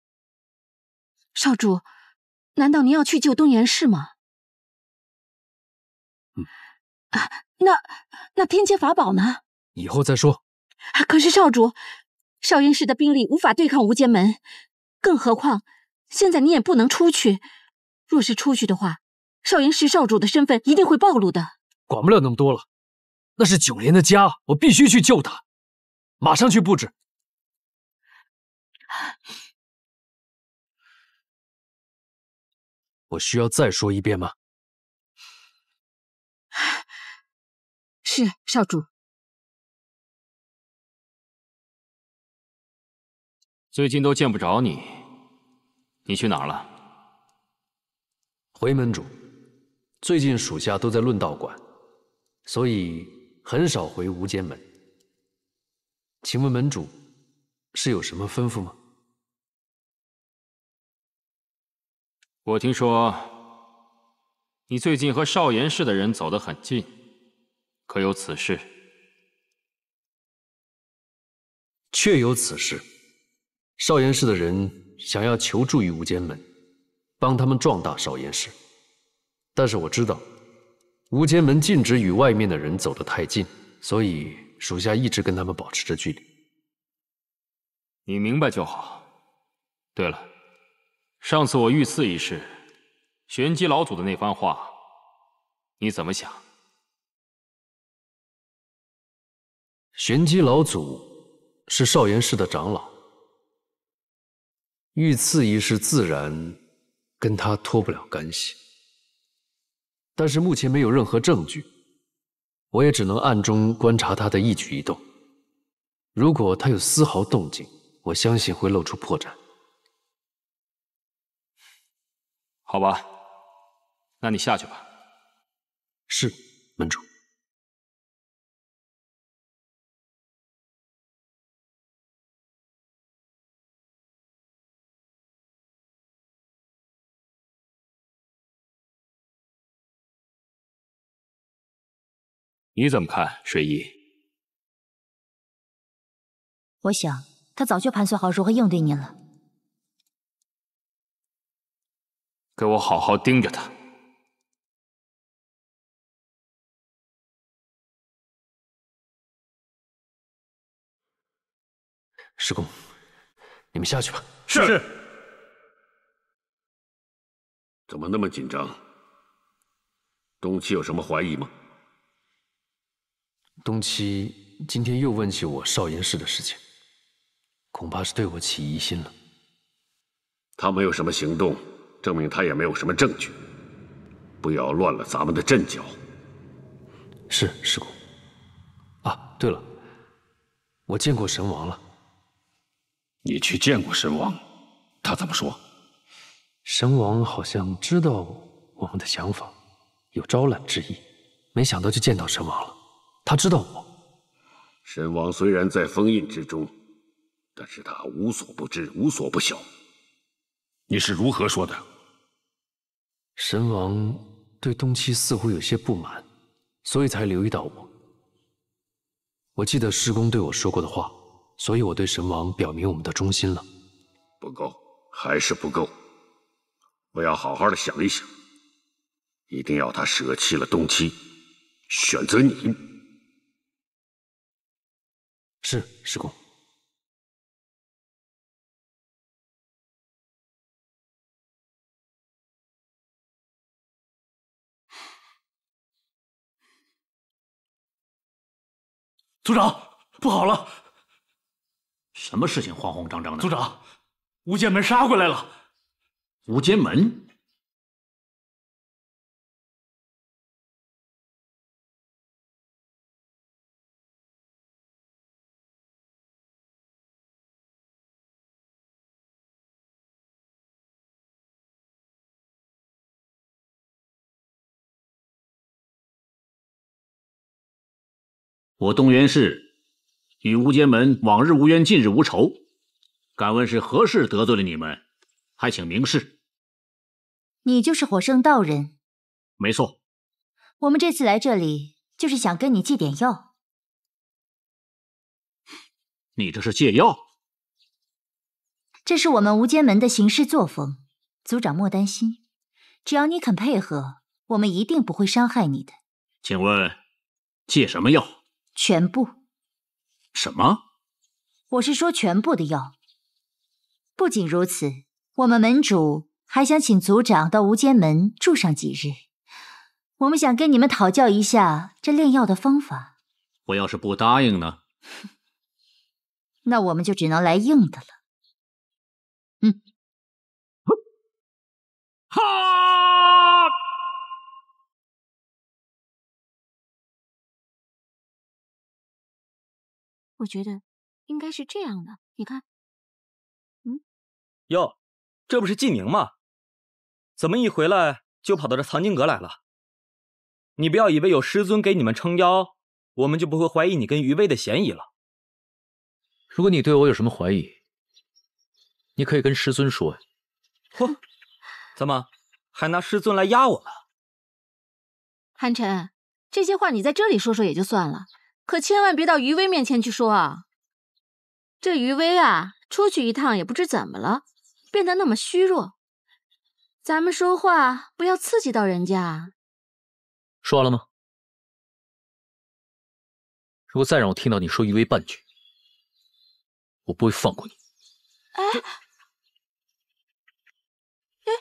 少主，难道您要去救东岩氏吗？那天阶法宝呢？以后再说。可是少主，少严氏的兵力无法对抗无间门，更何况现在你也不能出去。若是出去的话，少严氏少主的身份一定会暴露的。管不了那么多了，那是九莲的家，我必须去救他，马上去布置。我需要再说一遍吗？是，少主。最近都见不着你，你去哪儿了？回门主，最近属下都在论道馆，所以很少回无间门。请问门主是有什么吩咐吗？我听说你最近和少严氏的人走得很近，可有此事？确有此事。少严氏的人想要求助于无间门，帮他们壮大少严氏。但是我知道，无间门禁止与外面的人走得太近，所以属下一直跟他们保持着距离。你明白就好。对了，上次我遇刺一事，玄机老祖的那番话，你怎么想？玄机老祖是少严氏的长老。遇刺一事自然跟他脱不了干系，但是目前没有任何证据，我也只能暗中观察他的一举一动。如果他有丝毫动静，我相信会露出破绽。好吧，那你下去吧。是，门主。你怎么看，水姨？我想他早就盘算好如何应对您了。给我好好盯着他。师公，你们下去吧。是。怎么那么紧张？东岐有什么怀疑吗？东岐今天又问起我少严氏的事情，恐怕是对我起疑心了。他没有什么行动，证明他也没有什么证据。不要乱了咱们的阵脚。是，师公。啊，对了，我见过神王了。你去见过神王，他怎么说？神王好像知道我们的想法，有招揽之意，没想到就见到神王了。他知道我。神王虽然在封印之中，但是他无所不知，无所不晓。你是如何说的？神王对东七似乎有些不满，所以才留意到我。我记得师公对我说过的话，所以我对神王表明我们的忠心了。不够，还是不够。我要好好的想一想，一定要他舍弃了东七，选择你。是，师公。族长，不好了！什么事情慌慌张张的？族长，无间门杀过来了！无间门？我东原氏与无间门往日无冤，近日无仇。敢问是何事得罪了你们？还请明示。你就是火圣道人？没错。我们这次来这里，就是想跟你借点药。你这是借药？这是我们无间门的行事作风，族长莫担心，只要你肯配合，我们一定不会伤害你的。请问借什么药？全部。什么？我是说全部的药。不仅如此，我们门主还想请族长到无间门住上几日。我们想跟你们讨教一下这炼药的方法。我要是不答应呢？那我们就只能来硬的了。哈！我觉得应该是这样的，你看。哟，这不是季明吗？怎么一回来就跑到这藏经阁来了？你不要以为有师尊给你们撑腰，我们就不会怀疑你跟于薇的嫌疑了。如果你对我有什么怀疑，你可以跟师尊说呀。嚯，怎么还拿师尊来压我们？韩晨，这些话你在这里说说也就算了，可千万别到于薇面前去说啊。这于薇啊，出去一趟也不知怎么了，变得那么虚弱。咱们说话不要刺激到人家。说完了吗？如果再让我听到你说于薇半句，我不会放过你。这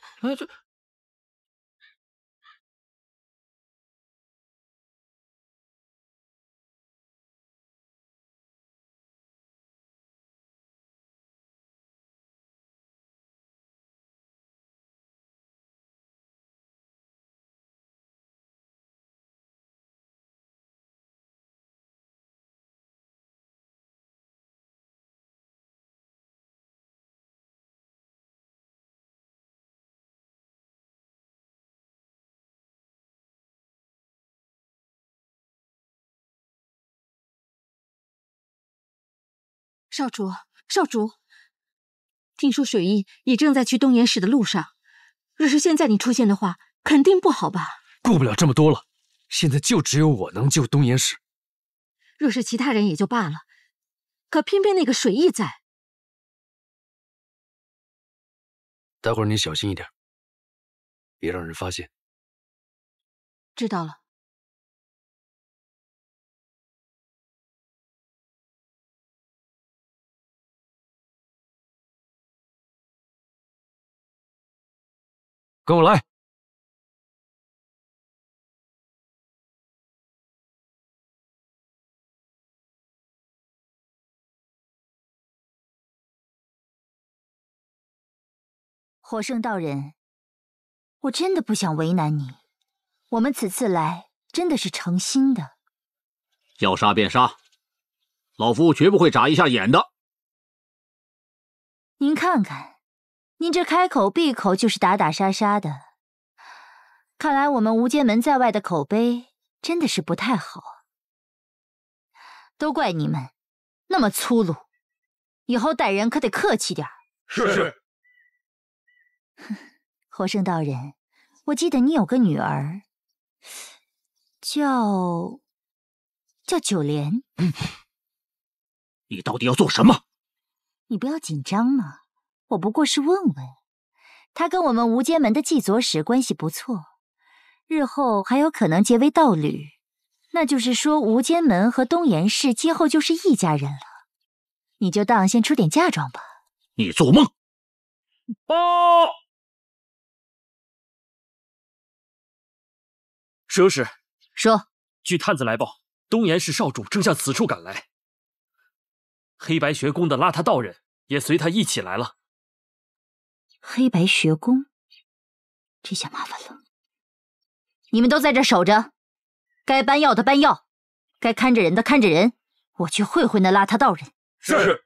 少主，少主，听说水印也正在去东岩市的路上。若是现在你出现的话，肯定不好吧？顾不了这么多了，现在就只有我能救东岩市。若是其他人也就罢了，可偏偏那个水印在。待会儿你小心一点，别让人发现。知道了。跟我来。火圣道人，我真的不想为难你，我们此次来真的是诚心的。要杀便杀，老夫绝不会眨一下眼的。您看看，您这开口闭口就是打打杀杀的，看来我们无间门在外的口碑真的是不太好。都怪你们那么粗鲁，以后待人可得客气点儿。是。火圣道人，我记得你有个女儿，叫九莲。你到底要做什么？你不要紧张嘛，我不过是问问。她跟我们无间门的季左使关系不错，日后还有可能结为道侣，那就是说无间门和东岩氏今后就是一家人了。你就当先出点嫁妆吧。你做梦！报！石有使，说，据探子来报，东岩氏少主正向此处赶来，黑白学宫的邋遢道人也随他一起来了。黑白学宫，这下麻烦了。你们都在这守着，该搬药的搬药，该看着人的看着人，我去会会那邋遢道人。是。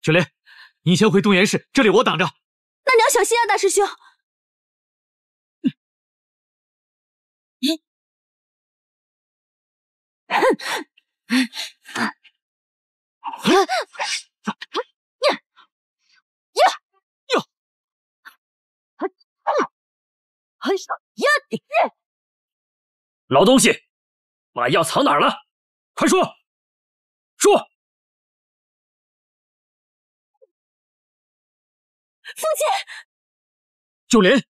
九莲，你先回东岩氏，这里我挡着。那你要小心啊，大师兄。老东西，把药藏哪儿了？快说！说！父亲，九莲，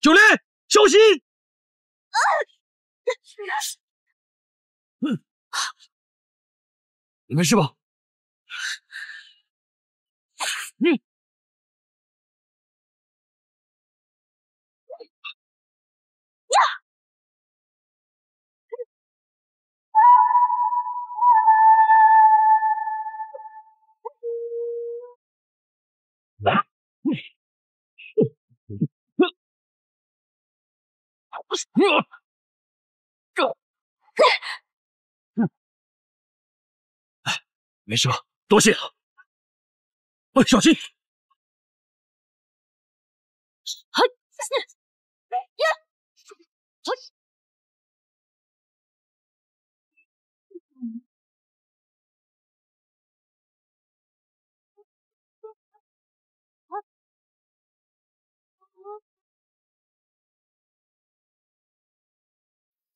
九莲，小心！你没事吧？没事吧？多谢了。小心！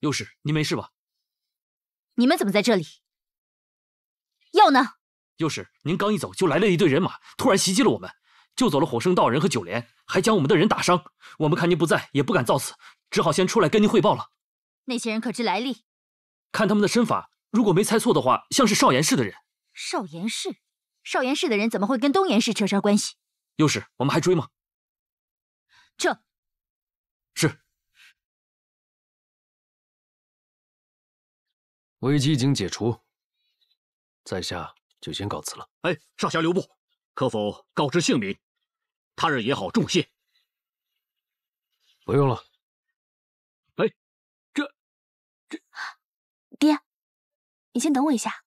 幼师，您没事吧？你们怎么在这里？药呢？幼师，您刚一走，就来了一队人马，突然袭击了我们，救走了火圣道人和九莲，还将我们的人打伤。我们看您不在，也不敢造次，只好先出来跟您汇报了。那些人可知来历？看他们的身法，如果没猜错的话，像是少岩氏的人。少岩氏？少岩氏的人怎么会跟东岩氏扯上关系？幼师，我们还追吗？撤。是。危机已经解除，在下就先告辞了。少侠留步，可否告知姓名？他日也好重谢。不用了。爹，你先等我一下。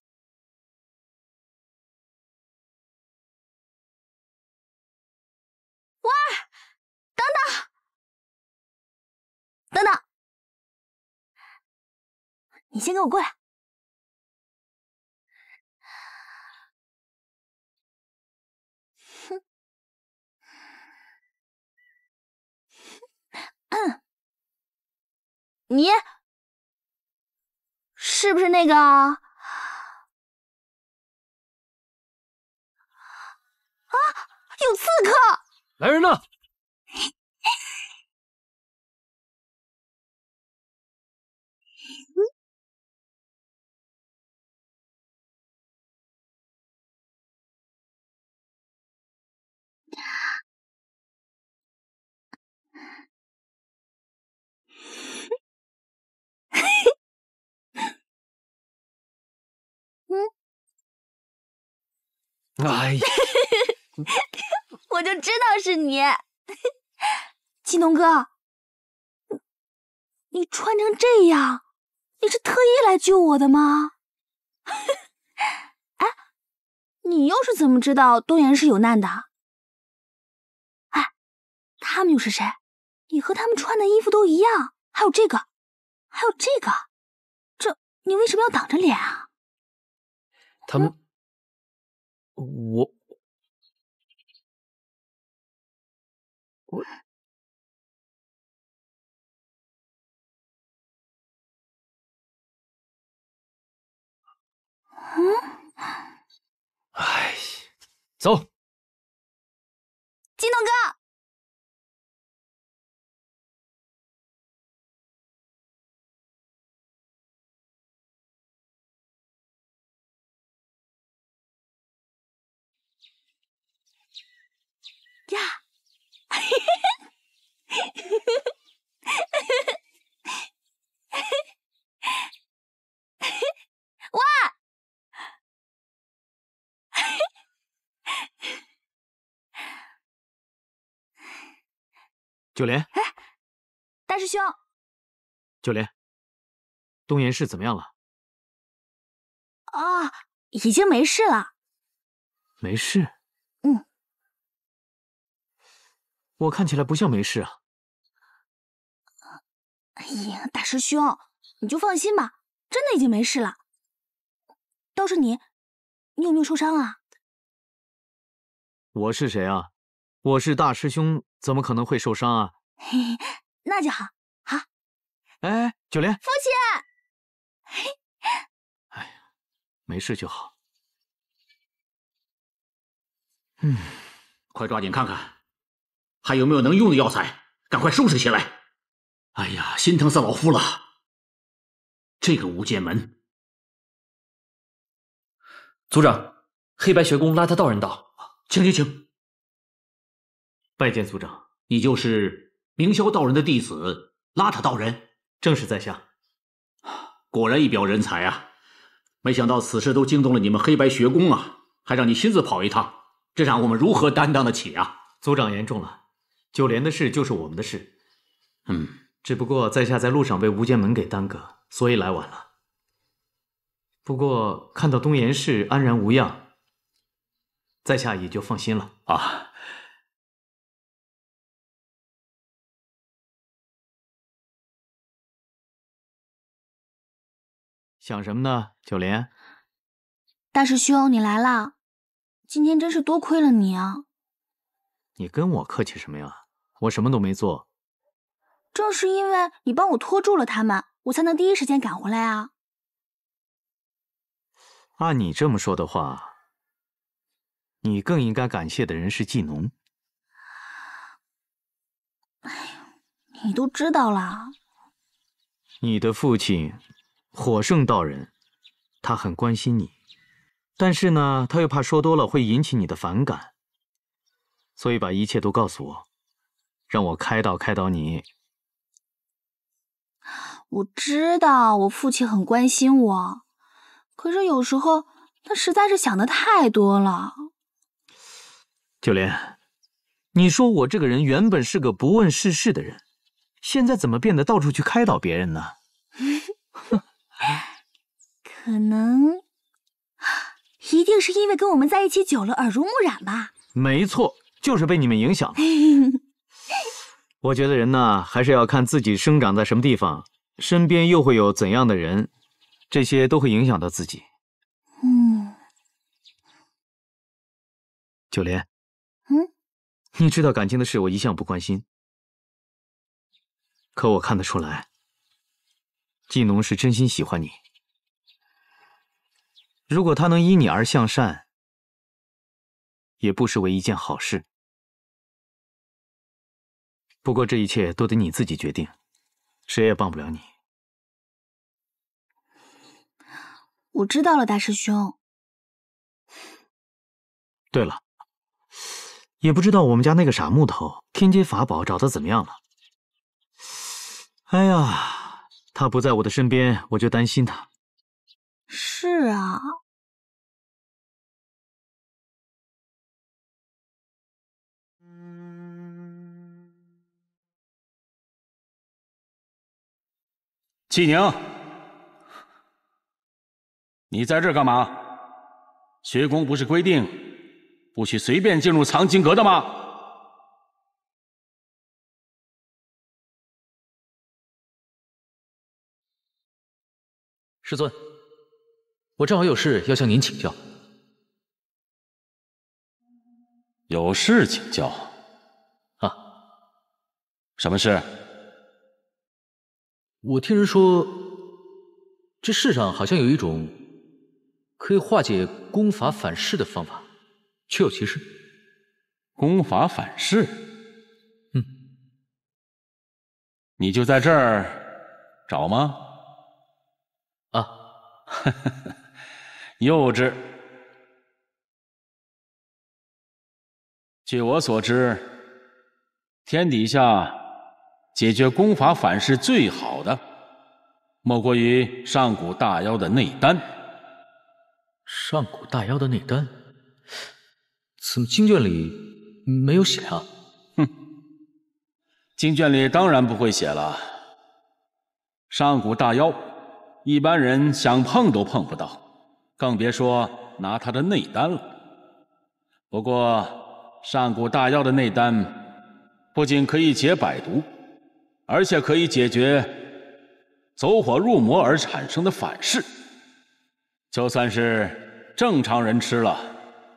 哇，等等，等等。你先跟我过来。你是不是那个？啊，有刺客！来人呐！哎呀，我就知道是你，金童哥，你穿成这样，你是特意来救我的吗？哎，你又是怎么知道东岩市有难的？哎，他们又是谁？你和他们穿的衣服都一样，还有这个，还有这个，这你为什么要挡着脸啊？他们，我，哎，走，金童哥。呀，哇！九莲，大师兄，九莲，东岩市怎么样了？啊，已经没事了。没事。我看起来不像没事啊。哎呀，大师兄，你就放心吧，真的已经没事了。倒是你有没有受伤啊？我是谁啊？我是大师兄，怎么可能会受伤啊？嘿嘿，那就好。好。哎，九莲，父亲。哎呀，没事就好。快抓紧看看。还有没有能用的药材？赶快收拾起来！哎呀，心疼死老夫了。这个无间门，族长，黑白学宫邋遢道人到，请。拜见族长，你就是明霄道人的弟子邋遢道人？正是在下。果然一表人才啊！没想到此事都惊动了你们黑白学宫啊，还让你亲自跑一趟，这让我们如何担当得起啊？族长言重了。九莲的事就是我们的事，只不过在下在路上被无间门给耽搁，所以来晚了。不过看到东岩市安然无恙，在下也就放心了啊。想什么呢，九莲？大师兄，你来了，今天真是多亏了你啊！你跟我客气什么呀？我什么都没做。正是因为你帮我拖住了他们，我才能第一时间赶回来啊。按你这么说的话，你更应该感谢的人是季农。哎呀，你都知道了。你的父亲火圣道人，他很关心你，但是呢，他又怕说多了会引起你的反感，所以把一切都告诉我，让我开导你。我知道我父亲很关心我，可是有时候他实在是想的太多了。九莲，你说我这个人原本是个不问世事的人，现在怎么变得到处去开导别人呢？可能一定是因为跟我们在一起久了耳濡目染吧。没错，就是被你们影响了。我觉得人呢，还是要看自己生长在什么地方，身边又会有怎样的人，这些都会影响到自己。九莲，你知道感情的事我一向不关心，可我看得出来，季农是真心喜欢你。如果他能因你而向善，也不失为一件好事。不过这一切都得你自己决定，谁也帮不了你。我知道了，大师兄。对了，也不知道我们家那个傻木头天阶法宝找得怎么样了。哎呀，他不在我的身边，我就担心他。是啊。季宁，你在这儿干嘛？学宫不是规定不许随便进入藏经阁的吗？师尊，我正好有事要向您请教。有事请教？啊，什么事？我听人说，这世上好像有一种可以化解功法反噬的方法，确有其事。功法反噬？你就在这儿找吗？啊，幼稚。据我所知，天底下解决功法反噬最好的，莫过于上古大妖的内丹。上古大妖的内丹？怎么经卷里没有写啊？经卷里当然不会写了。上古大妖，一般人想碰都碰不到，更别说拿他的内丹了。不过，上古大妖的内丹不仅可以解百毒，而且可以解决走火入魔而产生的反噬。就算是正常人吃了，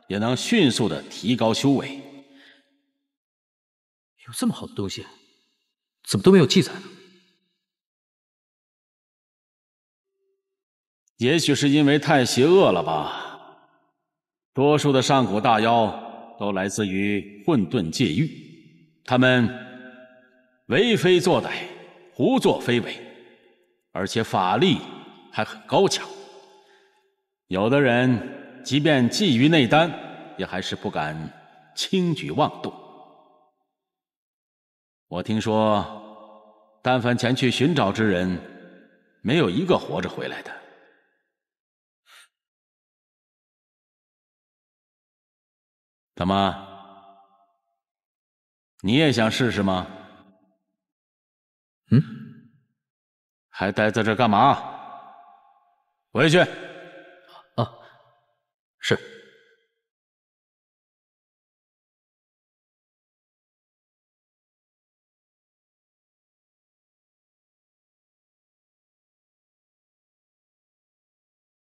也能迅速的提高修为。有这么好的东西，怎么都没有记载呢？也许是因为太邪恶了吧。多数的上古大妖都来自于混沌界域，他们为非作歹，胡作非为，而且法力还很高强。有的人即便觊觎内丹，也还是不敢轻举妄动。我听说，但凡前去寻找之人，没有一个活着回来的。怎么？你也想试试吗？还待在这干嘛？回去。啊，是。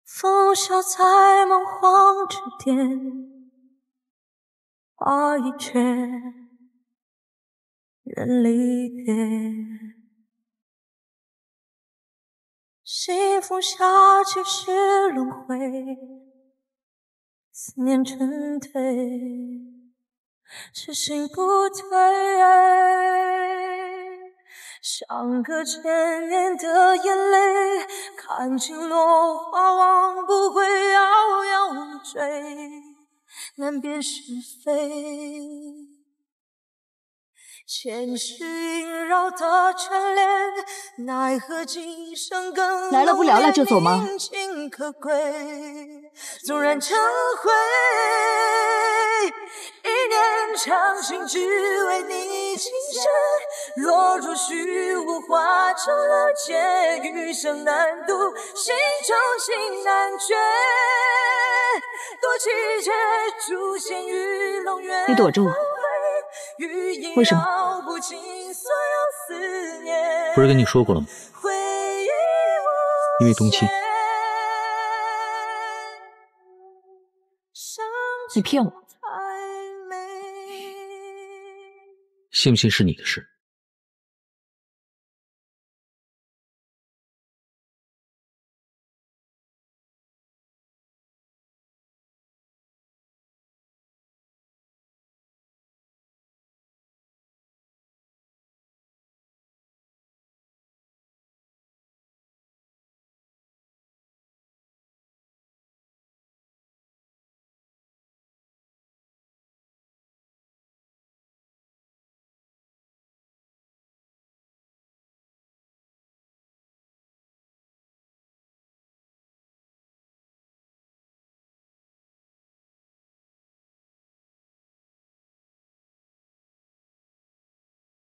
拂晓在梦荒之巅，花已缺，人离别。西风下起是轮回，思念沉退，是心不退。像个千年的眼泪，看尽落花望不回，遥遥无追，难辨是非。前世萦绕的眷恋，奈何今生更来了不聊了就走吗？殷勤可贵，纵然成灰，一念长情只为你情深，落入虚无，化成了劫，余生难渡，心中情难绝。多奇劫，诛仙于龙渊。你躲着我，为什么？不是跟你说过了吗？因为冬青。你骗我！信不信是你的事。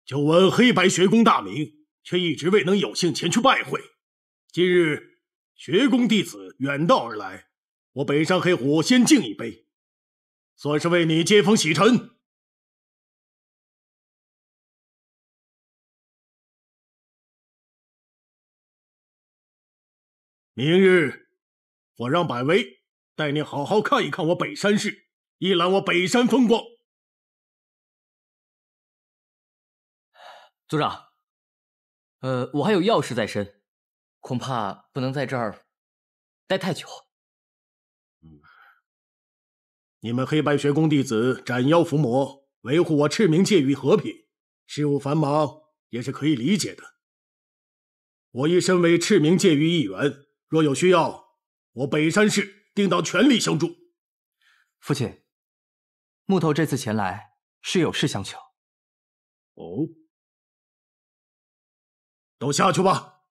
久闻黑白学宫大名，却一直未能有幸前去拜会。今日学宫弟子远道而来，我北山黑虎先敬一杯，算是为你接风洗尘。明日我让百威带你好好看一看我北山市，一览我北山风光。族长，我还有要事在身，恐怕不能在这儿待太久。你们黑白学宫弟子斩妖伏魔，维护我赤明界域和平，事务繁忙也是可以理解的。我亦身为赤明界域一员，若有需要，我北山市定当全力相助。父亲，木头这次前来是有事相求。哦。都下去吧。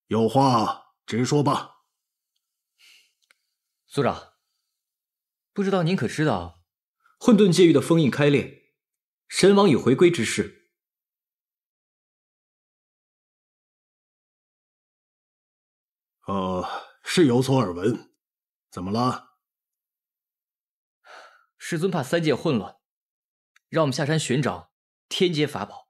有话直说吧。族长，不知道您可知道混沌界域的封印开裂，神王已回归之事？是有所耳闻，怎么了？师尊怕三界混乱，让我们下山寻找天阶法宝。